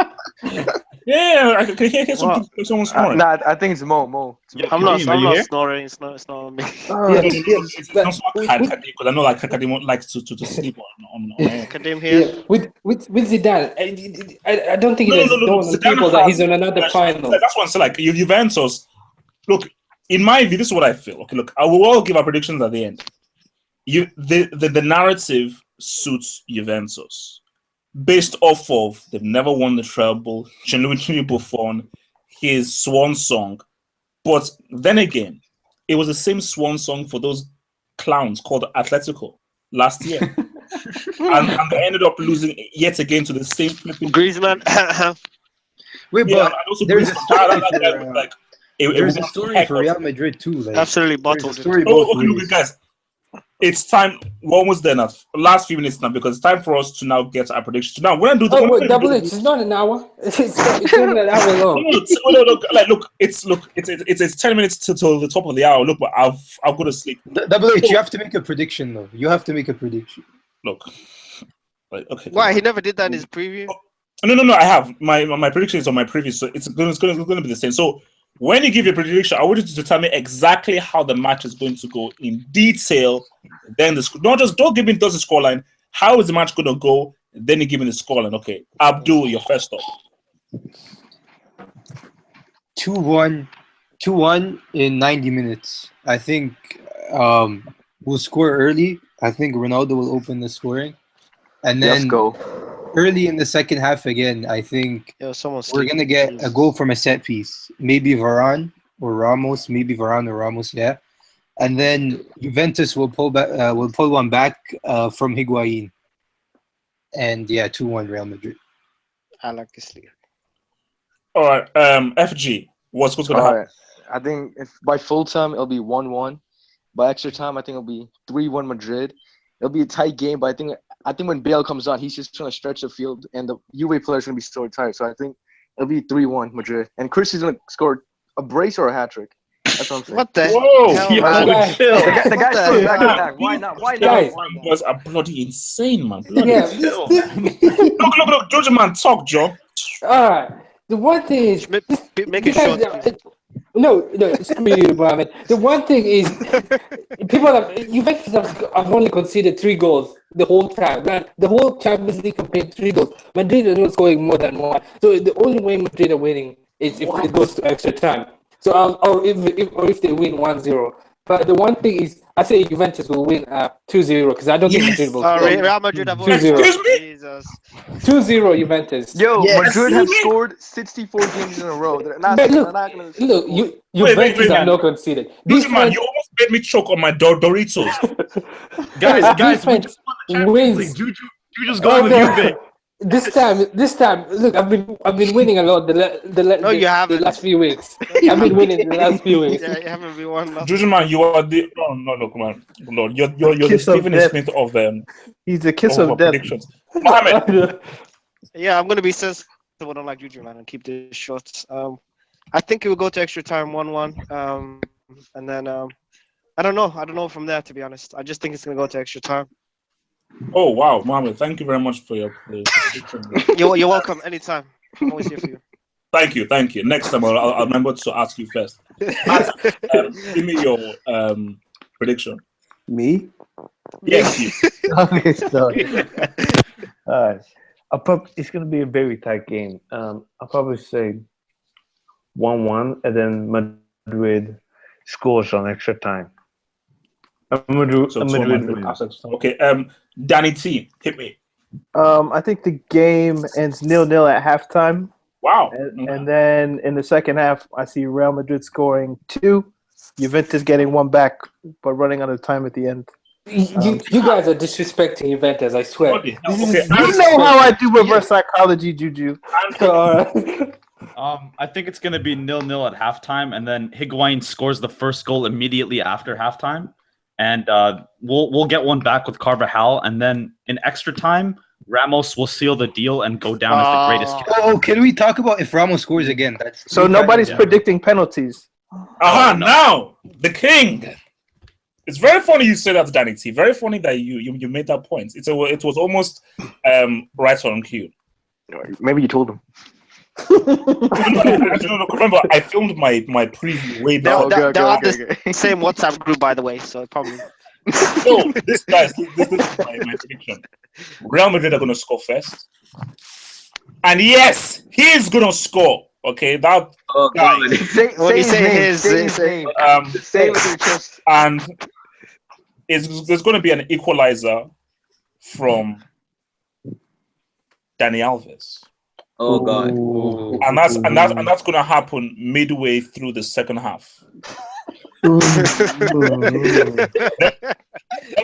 Yeah, I can hear someone snoring. Nah, I think it's Mo. I'm not snoring. It's not me. It's not Kadim, because I know like Kadim likes to sleep on Kadim here. Yeah. With Zidane, I don't think it is known on people that he's on another final. That's what I'm saying. Like Juventus, look, in my view, this is what I feel. Okay, look, I will all give our predictions at the end. The narrative suits Juventus. Based off of they've never won the treble, Gianluigi Buffon, his swan song. But then again, it was the same swan song for those clowns called Atletico last year. and they ended up losing yet again to the same flipping Griezmann. Wait, yeah, but there's a story for Real Madrid too. Like, absolutely bottled. Okay, guys. It's time. We're almost there now. Last few minutes now, because it's time for us to now get our predictions. Now, we're gonna do the double H. It's not an hour. It's not an hour long. It's 10 minutes to the top of the hour. Look, but I'll go to sleep. Double H, you have to make a prediction, though. You have to make a prediction. Look, okay. Why he never did that in his preview? No. I have my prediction is on my preview, so it's going to be the same. So when you give your prediction, I want you to tell me exactly how the match is going to go in detail. Then don't give me just the scoreline. How is the match going to go? Then you give me the scoreline. Okay, Abdul, your first up. 2-1 in 90 minutes. I think we'll score early. I think Ronaldo will open the scoring, and then let's go. Early in the second half again. I think we're gonna get a goal from a set piece. Maybe Varane or Ramos. Yeah. And then Juventus will pull back. Will pull one back from Higuain. And yeah, 2-1 Real Madrid. I like this league. All right, FG. What's going to happen? Right. I think if by full time it'll be 1-1. By extra time, I think it'll be 3-1 Madrid. It'll be a tight game, but I think when Bale comes on, he's just trying to stretch the field, and the Juve players are gonna be so tired. So I think it'll be 3-1 Madrid, and Chris is gonna score a brace or a hat trick. That's what I'm saying. What the Whoa! hell, chill. The guy scored back to back. Why not? You guys are bloody insane, man. Bloody Yeah. Look, Georgia man, talk, Joe. All right. The one thing is, make it short. No, screw you, Mohammed. The one thing is, Juventus have only conceded 3 goals the whole time. Like, the whole Champions League campaign, 3 goals. Madrid are not scoring more than 1. So the only way Madrid are winning is if it goes to extra time. So or if they win 1-0. But the one thing is, I say Juventus will win 2-0 because I don't think Madrid will score. Real Madrid have 2-0. Jesus. 2-0 Juventus. Yo, Madrid have scored 64 games in a row. They're not gonna look, Juventus have not conceded. Man, you almost made me choke on my Doritos. guys, we just won the Champions League. Juju just going with Juve. This time, look, I've been winning a lot the last few weeks. I've been winning the last few weeks. Yeah, you haven't been one. Juju man, you are the no, come on, Lord, you're the Stephen Smith of them. He's the kiss of death. Mohammed. Yeah, I'm gonna be sensible. I don't like Juju, man, and keep this short. I think it will go to extra time 1-1. And then I don't know from there, to be honest. I just think it's gonna go to extra time. Oh wow, Mohammed! Thank you very much for your prediction. You're welcome. Anytime. I'm always here for you. Thank you. Next time I'll remember to ask you first. Give me your prediction. Me? Yes, you. Okay, sorry. All right. It's going to be a very tight game. I'll probably say 1-1, and then Madrid scores on extra time. Okay, Danny T, hit me. I think the game ends 0-0 at halftime. Wow. And then in the second half, I see Real Madrid scoring 2, Juventus getting 1 back, but running out of time at the end. You guys are disrespecting Juventus, I swear. Okay. You know how I do reverse psychology, Juju. I think it's going to be 0-0 at halftime, and then Higuain scores the first goal immediately after halftime. And we'll get 1 back with Carvajal, and then in extra time, Ramos will seal the deal and go down as the greatest. Oh, can we talk about if Ramos scores again? That's So nobody's predicting penalties. Now the king. It's very funny you say that, Danny T. Very funny that you made that point. It was almost right on cue. Maybe you told him. Remember, I filmed my preview way back. They're on the same WhatsApp group, by the way, so probably. So this is my prediction. Real Madrid are going to score first, and yes, he is going to score. Okay, that guy. Say his name. Say it with your chest. And there's going to be an equalizer from Dani Alves. Oh God! And that's going to happen midway through the second half. Then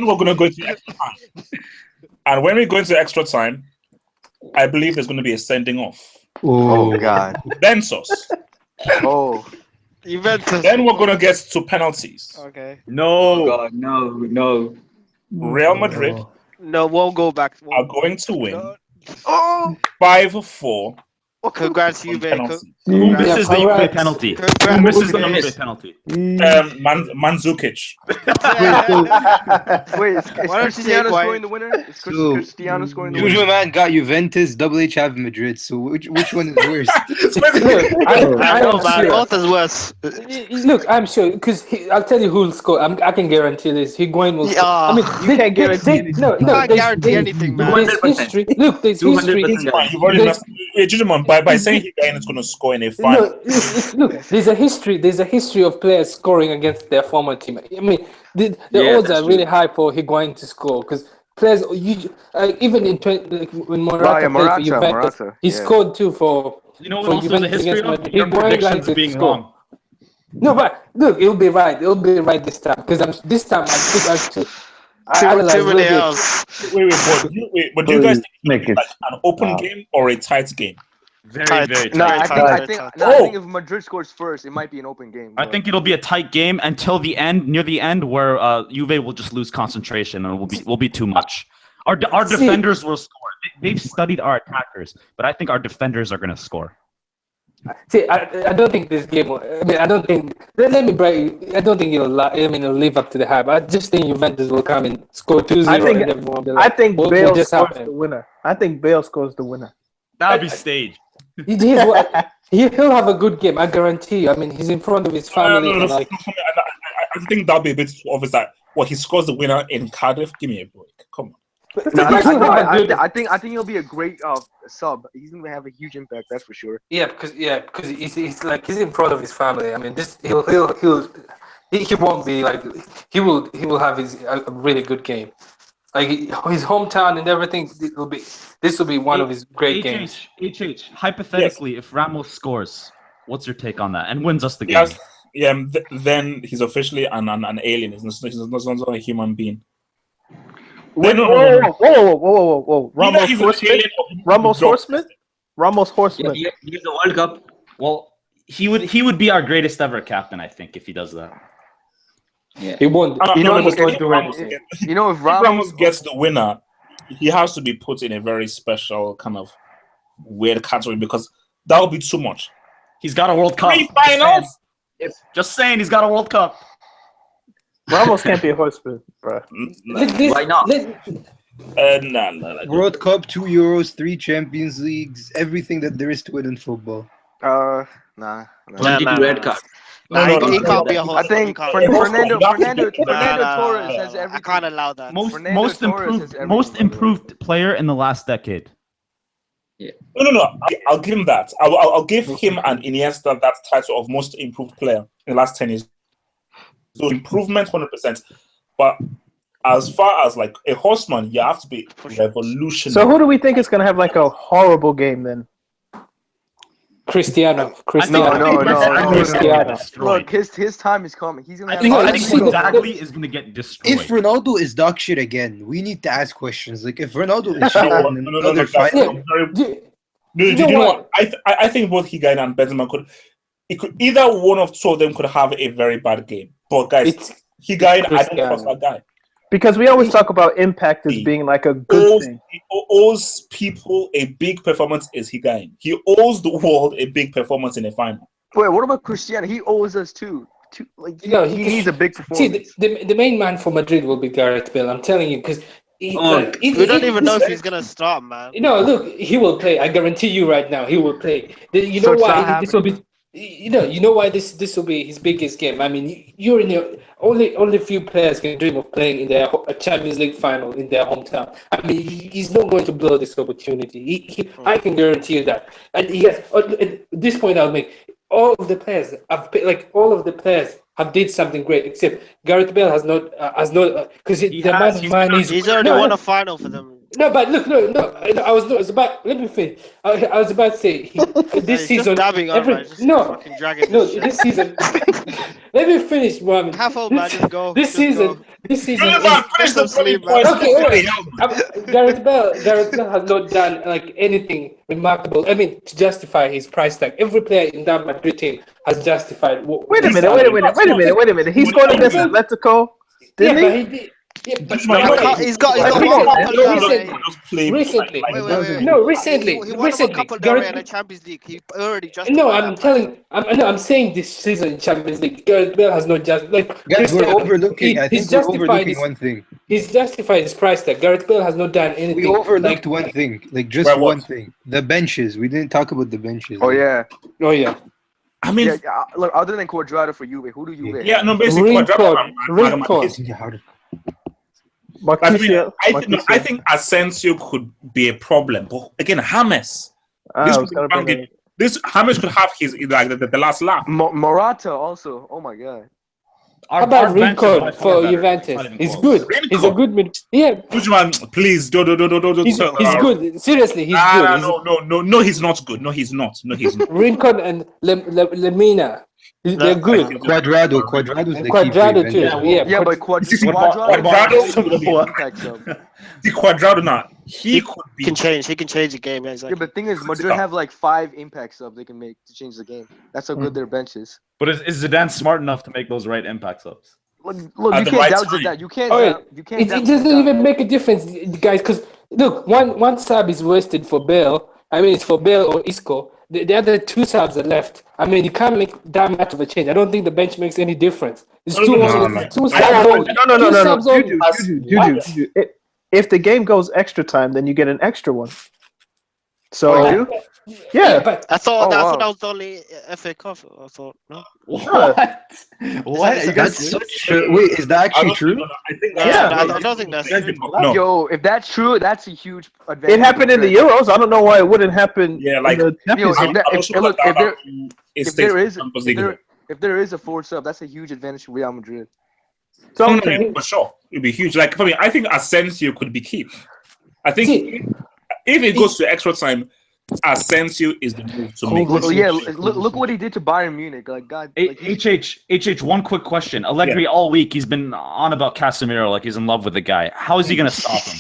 we're going to go into extra time. And when we go into extra time, I believe there's going to be a sending off. Oh God! Bensos. Oh. Juventus. Then we're going to get to penalties. Okay. No. Oh God, no. Real Madrid. No, won't go back. Are going to win. Oh. 5-4. Congrats, Juve. Who misses the Juve penalty? Who misses the Juve penalty? Mandzukic. Wait, is Cristiano scoring the winner? Is Cristiano scoring the winner? Juju man got Juventus, double-H have Madrid. So which one is worse? I know, man. Both is worse. Look, I'm sure because I'll tell you who'll score. I can guarantee this. Higuain will. Score. I mean, you can't guarantee anything. No, you can't guarantee anything, man. There's history. Look, there's history. You've already messed. Juju, by saying Higuain is going to score in a final. No, look, there's a history of players scoring against their former team. I mean, the odds are really high for Higuain to score because players, even when Morata played for Juventus, he scored too for. You know what else there's a history of? Your predictions being wrong. No, but look, it'll be right. It'll be right this time because this time I Wait, do you guys think it's like an open game or a tight game? Very tight. No, I think if Madrid scores first, it might be an open game. I think it'll be a tight game until the end, near the end, where Juve will just lose concentration and it will be too much. Our defenders will score. They've studied our attackers, but I think our defenders are going to score. See, I don't think this game. I mean, I don't think. Let me break. I don't think it'll live up to the hype. I just think Juventus will come and score 2-0. I think Bale scores the winner. I think Bale scores the winner. That'll be staged. He'll have a good game. I guarantee you. I mean, he's in front of his family. I think that'll be a bit too obvious that he scores the winner in Cardiff. Give me a break. Come on. I think he'll be a great sub. He's gonna have a huge impact, that's for sure. Yeah, because he's like he's in front of his family. I mean, he won't be like he will have a really good game. Like his hometown and everything. This will be one of his great games. Hypothetically, if Ramos scores, what's your take on that and wins us the game? Then he's officially an alien. He's not a human being. Whoa! Ramos Horseman. Yeah, he's the World Cup. Well, he would be our greatest ever captain, I think, if he does that. Yeah, he won't. If Ramos gets the winner, he has to be put in a very special kind of weird category because that would be too much. He's got a World Cup. 3 finals. Just saying, he's got a World Cup. Ramos can't be a horseman, bro. Why not? No. World Cup, 2 Euros, 3 Champions Leagues, everything that there is to it in football. Nah. 22 red card. He can't be a horseman. I think Fernando Torres has everything. I can't allow that. Most improved player in the last decade. Yeah. No. I'll give him that. I'll give him and Iniesta that title of most improved player in the last 10 years. So improvement 100%. But as far as like a horseman, you have to be revolutionary. So who do we think is gonna have like a horrible game then? Cristiano. No. Cristiano. Look, his time is coming. He's gonna. I think Dagli is gonna get destroyed. If Ronaldo is dog shit again, we need to ask questions. Like if Ronaldo is shit in another fight. You know what? I think both Higuain and Benzema could either one of two of them could have a very bad game. But guys, Higuain, I don't trust that guy. Because we always talk about impact as being like a good thing. He owes people a big performance is Higuain. He owes the world a big performance in a final. Wait, what about Cristiano? He owes us too. Like he needs a big performance. See, the main man for Madrid will be Gareth Bale. I'm telling you, because we don't even know if he's gonna start, man. Look, he will play. I guarantee you right now, he will play. You know why this will be? You know why this will be his biggest game. I mean, you're in your only few players can dream of playing in their Champions League final in their hometown. I mean, he's not going to blow this opportunity. I can guarantee you that. And yes, at this point, I'll make all of the players have did something great, except Gareth Bale has not because he's already won a final for them. No, but look, no. I was about. Let me finish. I was about to say this season. This season. Let me finish, Mohammed. Half old man, just go. This season. Finish the sleep, man. Okay, Gareth Bale has not done like anything remarkable. I mean, to justify his price tag. Every player in that Madrid team has justified. Wait a minute. He scored against Atletico. Didn't he? Yeah, but he's got recently. He won a couple in the Champions League. He already justified. No, I'm saying this season in Champions League, Gareth Bale has not just Guys, we're overlooking. I think we're overlooking one thing. He's justified his price tag. Gareth Bale has not done anything. We overlooked one thing, one thing. The benches. We didn't talk about the benches. Oh yeah. I mean, look, other than Cuadrado for Juve, who do you rate? Yeah, no, basically Cuadrado. I think Asensio could be a problem, but again, James. James could have his the last laugh. Morata also. Oh my god. How about Rincon for Juventus? He's good. He's a good mid. Yeah. Guzman, please, don't. He's good. Seriously, he's good. No, he's not good. No, he's not. Rincon and Lemina. They're good. Quadrado's the Quadrado too. Yeah, but Quadrado now. He can change the game. Yeah, exactly. Yeah, but the thing is, Madrid have like 5 impact subs they can make to change the game. That's how good their bench is. But is Zidane smart enough to make those right impact subs? Look, you can't doubt Zidane. You can't. It doesn't even make a difference, guys. Because look, one sub is wasted for Bale. I mean, it's for Bale or Isco. The other 2 subs are left. I mean, you can't make that much of a change. I don't think the bench makes any difference. It's two subs. No. If the game goes extra time, then you get an extra one. So, yeah. But I thought that was the only FA Cup. I thought no. What? That's such. Wait, is that actually true? I think I don't think that's true. No. Yo, if that's true, that's a huge advantage. It happened in the Euros. I don't know why it wouldn't happen. Yeah, like in the Champions League. If there is a 4 sub, that's a huge advantage for Real Madrid. So, for sure, it'd be huge. Like for me, I think Asensio could be key. I think if it goes to extra time, Asensio is the move to make. Look what he did to Bayern Munich. Like God. HH. One quick question. Allegri all week he's been on about Casemiro like he's in love with the guy. How is he going to stop him?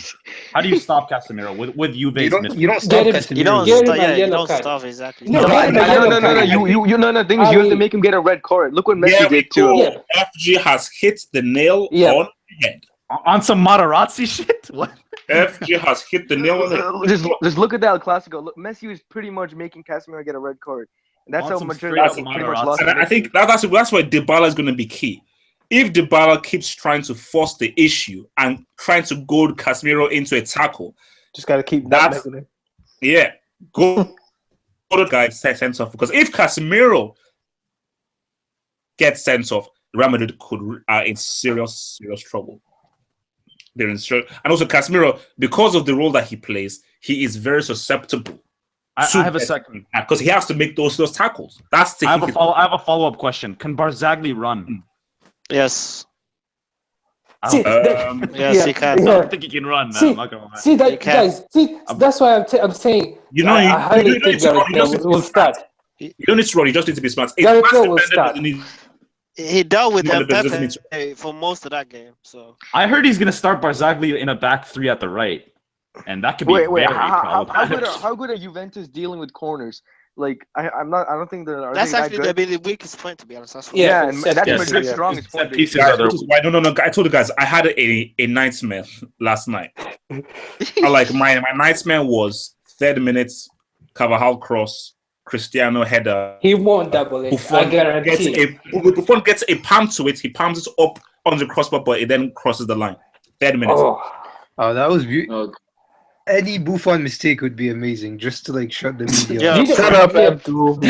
How do you stop Casemiro with Juve's midfield? You don't stop Casemiro. You don't stop exactly. No. The thing is, you have to make him get a red card. Look what Messi did to him. FG has hit the nail on the head. On some Materazzi shit? What? FG has hit the nail on the head. Just look at that Clasico. Look, Messi was pretty much making Casemiro get a red card. And that's how Madrid pretty much lost. And I think that's why Dybala is going to be key. If Dybala keeps trying to force the issue and trying to goad Casemiro into a tackle, just got to keep that. Yeah, go to guys sense off, because if Casemiro gets sense off, Real Madrid are in serious trouble. They're in and also Casemiro, because of the role that he plays, he is very susceptible. I have a second because he has to make those tackles. I have a follow-up question. Can Barzagli run? Yes. Yes, he can. I don't think he can run, man. I'm not gonna lie. Guys. That's why I'm saying. I highly think Gareth will start. You don't need to run. You just need to be smart. Gareth will start. He dealt with Mbappe for most of that game. So I heard he's gonna start Barzagli in a back 3 at the right, and that could be very problematic. How good are Juventus dealing with corners? Like I don't think they're. That's that actually good. the weakest point, to be honest. That's Yeah, and that's Madrid's strongest point. Pieces Guys, are their which is why, no. I told you guys I had a nightmare last night. My nightmare was 30 minutes, Carvajal cross, Cristiano header. He won't double it. I guarantee. Buffon gets a palm to it. He palms it up on the crossbar, but it then crosses the line. 30 minutes. Oh, that was beautiful. Any Buffon mistake would be amazing, just to like shut the media. Yeah, shut up, Abdul. Do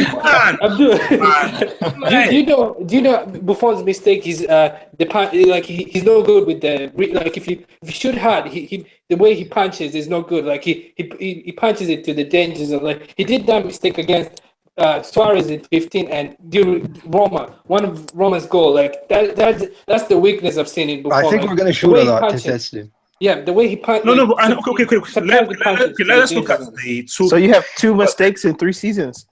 you know Buffon's mistake is he's no good with the if you shoot hard, he the way he punches is no good. Like he punches it to the dangers of he did that mistake against Suarez in 15 and during Roma, one of Roma's goal. Like that's the weakness I've seen in Buffon. I think we're gonna shoot a lot to test him. Yeah, the way he punched. No, but let's look at the two. So you have 2 mistakes in 3 seasons.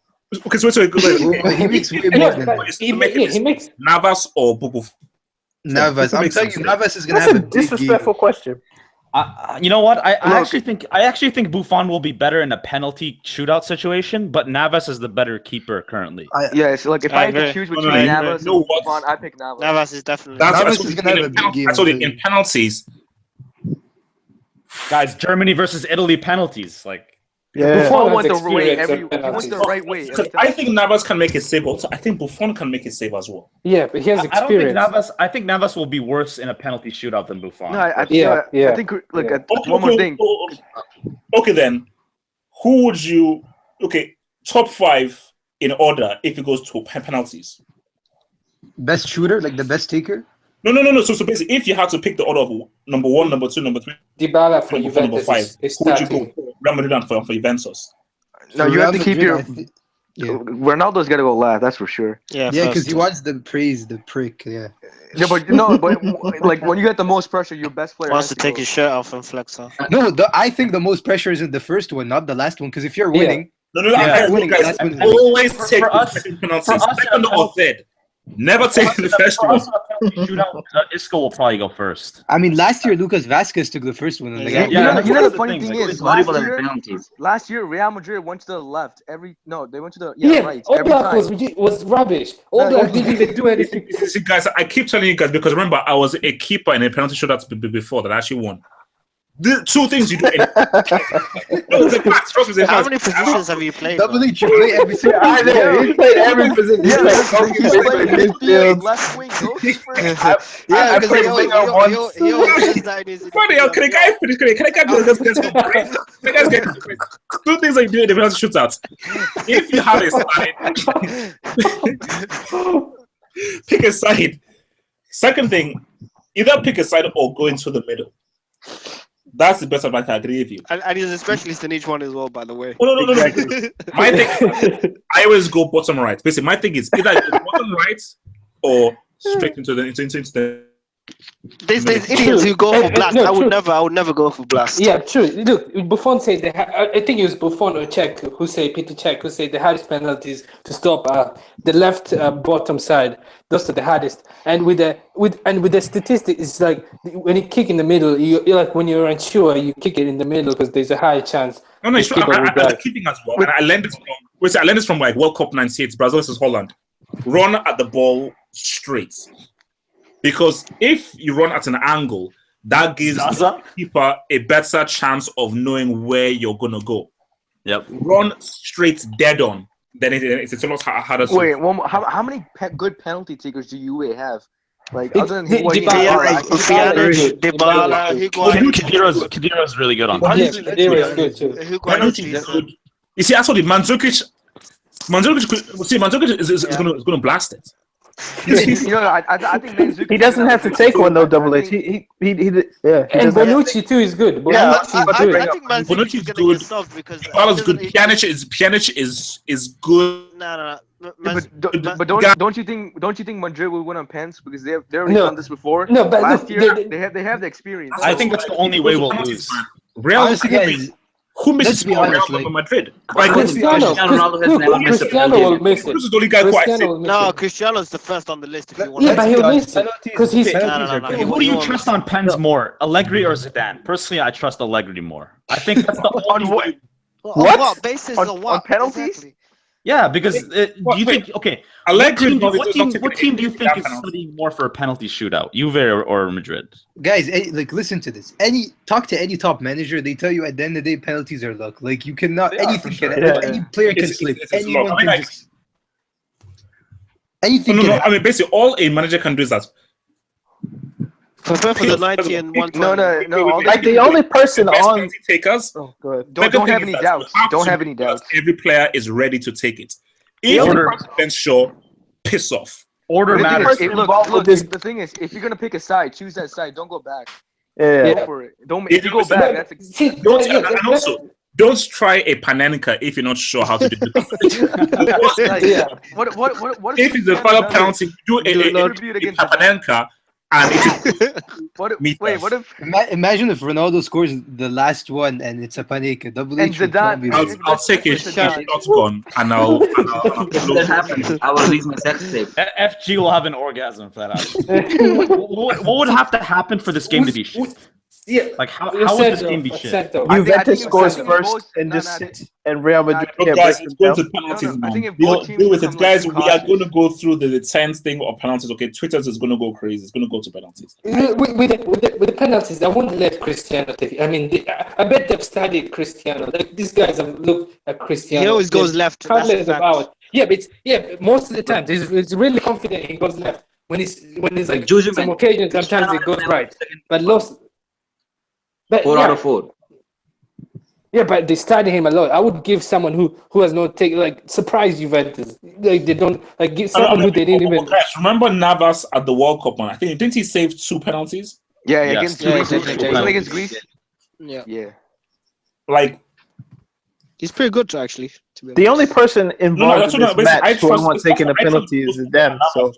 Okay, so wait. He makes way more than that. He makes Navas or Buffon. Navas. I'm telling you, Navas is gonna That's have a disrespectful question. You know what? I actually think Buffon will be better in a penalty shootout situation, but Navas is the better keeper currently. If I had to choose between Navas and Buffon, I pick Navas. Navas is definitely. Navas is gonna have a big game. I told you in penalties. Guys, Germany versus Italy penalties. Buffon went the right way. I think Navas can make a save also. I think Buffon can make a save as well. Yeah, but he has experience. I think Navas will be worse in a penalty shootout than Buffon. No, I think one more thing. Okay, then. Who would you... Okay, top 5 in order if it goes to penalties. Best shooter, like the best taker? No. So basically, if you had to pick the order of number 1, number 2, number 3, Dybala for number 4, number 5, who would you go? Real Madrid and for Juventus. No, you have to keep your. Ronaldo's got to go last. That's for sure. Yeah, because he wants the praise, the prick. Yeah. Yeah, but like when you get the most pressure, your best player wants to take his shirt off and flex off. No, I think the most pressure is in the first one, not the last one. Because if you're winning, guys, always take the penalties, second or third. Never take the first one. Shootout, Isco will probably go first. I mean, last year Lucas Vasquez took the first one. You know the funny thing is, last year Real Madrid went to the left. They went to the right. Every time. was rubbish. Oblak didn't even do anything. See, guys, I keep telling you guys because remember, I was a keeper in a penalty shootout before that I actually won. The 2 things you do. No, it's a fact. Trust me, how many positions have you played? Double H, you play every single. I know he played every position. He played midfield, left wing, I played winger once. Funny, can a guy finish? Can a guy do this? Can a guy get 2 things that you do in the penalty shootout? If you have a side, pick a side. Second thing, either pick a side or go into the middle. That's the best advice I agree with you. And he's a specialist in each one as well, by the way. No. My thing, I always go bottom right. Basically, my thing is either bottom right or straight into the. There's idiots who go for blast. I would never go for blast. Yeah, true. Look, Buffon said I think it was Buffon or Cech who said Peter Cech who said the hardest penalties to stop the left bottom side. Those are the hardest. And with the statistic, it's like when you kick in the middle, you're like when you're unsure, you kick it in the middle because there's a high chance. No, it's true. I'm keeping as well. And I learned this from like World Cup '98, Brazil versus Holland. Run at the ball straight. Because if you run at an angle, that gives the keeper a better chance of knowing where you're going to go. Yep. Run straight dead on, then it's a lot harder. Wait, how many good penalty takers do you have? Like, other than Dybala, Khedira's really good on penalties. Khedira's good too. Penalties is good. You see, I saw the Mandzukic is going to blast it. I think Mandzukic he doesn't have to take one though. Double H. He and Bonucci too is good. I think Bonucci is good. Dybala's good. Pjanic is good. No. But don't you think Madrid will win on pens because they've already done this before? No, but last year they have the experience. I think that's the only way we'll lose. Real who misses Real Madrid? Cristiano will miss it. No, Cristiano's the first on the list. If you want. Yeah, but he'll miss it because he's. Who do you trust on pens more, Allegri or Zidane? Personally, I trust Allegri more. I think that's the only way. What basis on what? On penalties? Exactly. Yeah, because do you think? Okay, Allegri what team do you think is studying more for a penalty shootout, Juve or Madrid? Guys, like listen to this. Talk to any top manager, they tell you at the end of the day, penalties are luck. Like you cannot anything can any player can slip. Anyone can just anything. No, I mean basically all a manager can do is that. Prepare for the 90 and 120. No. Like the only person on takers. Oh, good. Don't have any doubts. Don't have any doubts. Every player is ready to take it. If you're sure, piss off. Order matters. Look. The thing is, if you're gonna pick a side, choose that side. Don't go back. Yeah. Go for it. If you go back, that's and also don't try a Panenka if you're not sure how to do it. What if it's the final penalty, do a Panenka. And what if? Imagine if Ronaldo scores the last one and it's a Panenka. I'll take a shotgun and I'll if that happens, I will release my sex tape. FG will have an orgasm if that happens. what would have to happen for this game to be shit? Yeah, like how would this game be shit? Juventus scores first and just sits, and Real Madrid. Guys, it's going to penalties, man. Deal with it, guys. We are going to go through the tense thing of penalties. Okay, Twitter is going to go crazy. It's going to go to penalties. With the penalties, I wouldn't let Cristiano take it. I mean, I bet they've studied Cristiano. Like these guys have looked at Cristiano. He always goes left. Yeah, but most of the time he's really confident he goes left. When he's like some occasions, sometimes it goes right. But lost. 4 out of 4. Yeah, but they study him a lot. I would give someone who has not taken surprise Juventus. Like they don't give someone who they didn't even. Guys, remember Navas at the World Cup, man? I think didn't he save 2 penalties? Yeah, against Greece. Yeah. Like he's pretty good actually. To be the only person involved in this match who wants taking a penalty is them. So,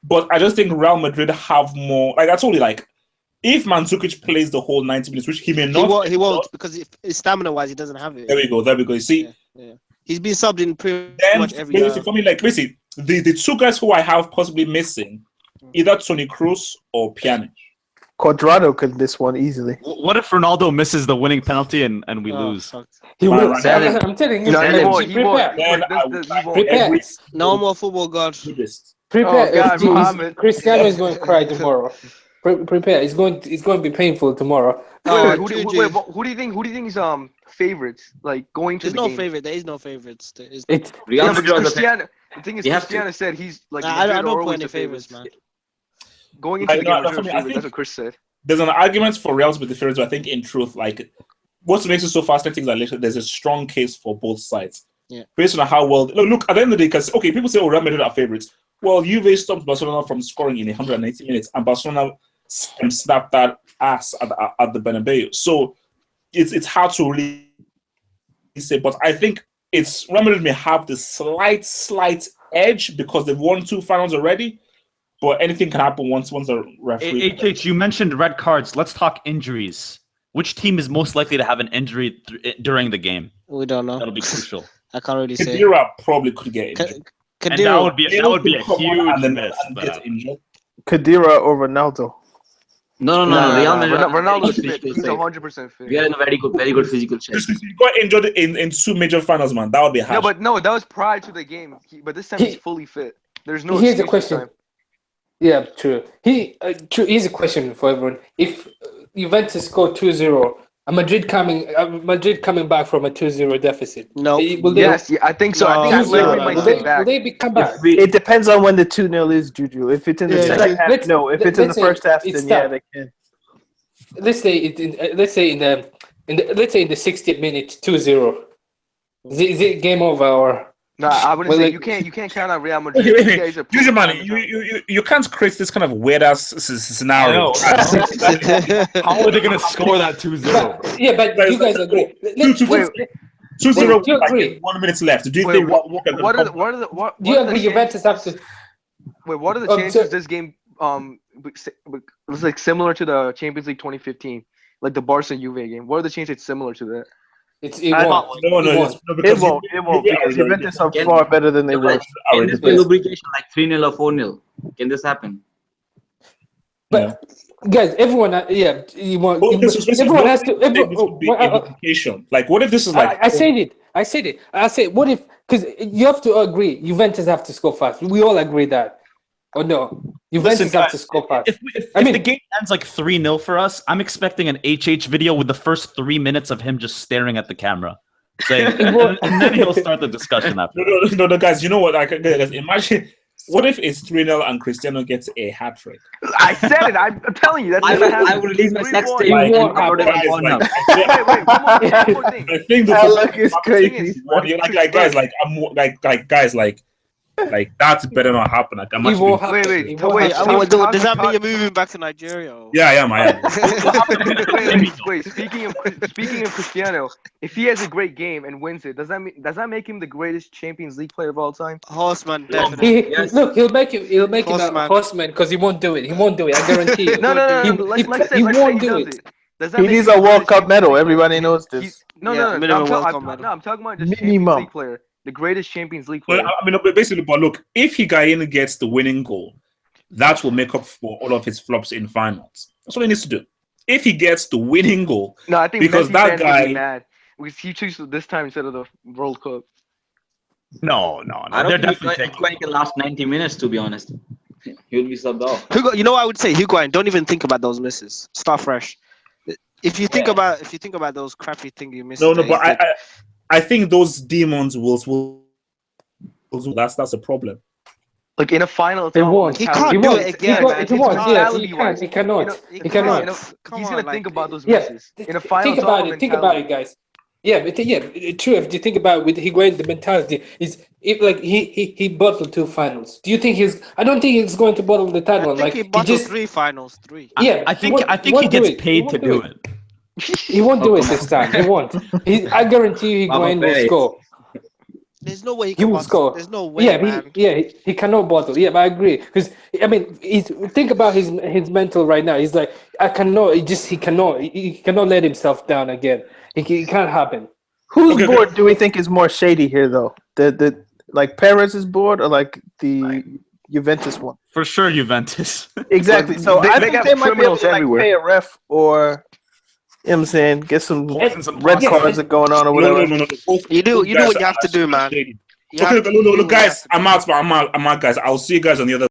but I just think Real Madrid have more. Like I told you, if Mandzukic plays the whole 90 minutes, which he may not, he won't because stamina-wise he doesn't have it. There we go. You see, he's been subbed in pretty much every. For me, basically, the 2 guys who I have possibly missing, either Toni Kroos or Pjanic. Cuadrado could this one easily. What if Ronaldo misses the winning penalty and we lose? He will. I'm telling you. Prepare. No more football, God. Prepare. Cristiano is going to cry tomorrow. Prepare. It's going to be painful tomorrow. Who do you think is favorites? Like going to There's no favorite. There is no favorites. It's Real Madrid. Cristiano. The thing is, Cristiano said he's like. I don't put any favorites, man. Going into the game, that's what Chris said. There's an argument for Real to be the favorites, but I think in truth, what makes it so fascinating is that there's a strong case for both sides. Yeah. Based on how well look at the end of the day, because people say Real Madrid are favorites. Well, Juve stopped Barcelona from scoring in 180 minutes, and Barcelona snapped that ass at the Bernabeu. So it's hard to really say, but I think Real Madrid may have the slight edge because they've won 2 finals already. But anything can happen once the referee. HH, you mentioned red cards. Let's talk injuries. Which team is most likely to have an injury during the game? We don't know. That'll be crucial. I can't really say. Khedira probably could get injured. And that would be a huge miss. Khedira or Ronaldo? No. Real Madrid. Ronaldo is fit. He's 100% fit. We are in a very good physical shape. He got injured in 2 major finals, man. That would be hard. No, that was prior to the game. But this time he's fully fit. There's no. Here's the question. Yeah, true. Here's a question for everyone. If Juventus score 2-0, Madrid coming back from a 2-0 deficit. No. Yes, I think so. I think Allegri might sit back. Will they come back? It depends on when the 2-0 is, Juju. If it's in the second half, no. If it's in the first half, then yeah, they can. Let's say in the 60th minute 2-0. Is it game over or? No, I wouldn't say you can't count on Real Madrid. You can't create this kind of weird ass scenario. How are they going to score that 2-0? Yeah, but you guys agree. 2-0 1 minute left. Do you think do you agree Juventus have to? Wait, what are the chances this game was like similar to the Champions League 2015, like the Barca Juve game? What are the chances it's similar to that? It won't. It won't because Juventus are far better than they were. Can this be lubrication like 3-0 or 4-0? Can this happen? But guys, everyone, everyone has to. Like, what if this is like? I said it. I said it. I said, what if? Because you have to agree, Juventus have to score fast. We all agree that, or no? Juventus have to score fast. If the game ends like 3-0 for us, I'm expecting an HH video with the first 3 minutes of him just staring at the camera, saying, and then he'll start the discussion after. No, guys. You know what? Guys, imagine. What if it's 3-0 and Cristiano gets a hat trick? I said it. I'm telling you. That's I will release my sex tape Like, and upload it on guys, Pornhub. Wait, one more thing. I think the Alec is crazy. guys, like that's better not happen. Like, I'm actually, Wait. Does that mean you're moving back to Nigeria? Or? yeah, I am. Wait. Speaking of Cristiano, if he has a great game and wins it, does that make him the greatest Champions League player of all time? Horseman, definitely. Look, he'll make him a horseman because he won't do it. He won't do it. I guarantee you. No. He won't do it. He needs a World Cup medal. Everybody knows this. No. Minimum World Cup medal. No, I'm talking about just Champions League player. The greatest Champions League player. Well, I mean, basically, but look, if Higuain gets the winning goal, that will make up for all of his flops in finals. That's what he needs to do. If he gets the winning goal, no, I think because Messi that guy, mad because he chose this time instead of the World Cup. No. I don't think Higuain can last 90 minutes, to be honest. He'll be subbed off. You know what I would say? Higuain, don't even think about those misses. Start fresh. If you think about those crappy things you missed. No, but I think those demons will that's a problem. Like in a final, He won't. He can't do it again. He cannot. He cannot. He's gonna think about those misses in a final. Think about it, guys. Yeah, but true. If you think about it, with Higuain, the mentality is he bottled 2 finals. Do you think I don't think he's going to bottle the third one. He bottled 3 finals. 3. Yeah, I think he gets paid to do it. He won't do it this time. He won't. I guarantee you, Higuain will score. There's no way he will score. There's no way. Man. He cannot bottle. Yeah, but I agree because I mean, think about his mental right now. He's like, I cannot. He cannot let himself down again. It can't happen. Whose board do we think is more shady here, though? The like Perez's board or like the Juventus one? For sure, Juventus. Exactly. So I think they might be able to pay a ref or. You know what I'm saying? Get some red cards are going on or whatever. No. You do what you have to do, man. Okay, look, guys, I'm out, guys. I'll see you guys on the other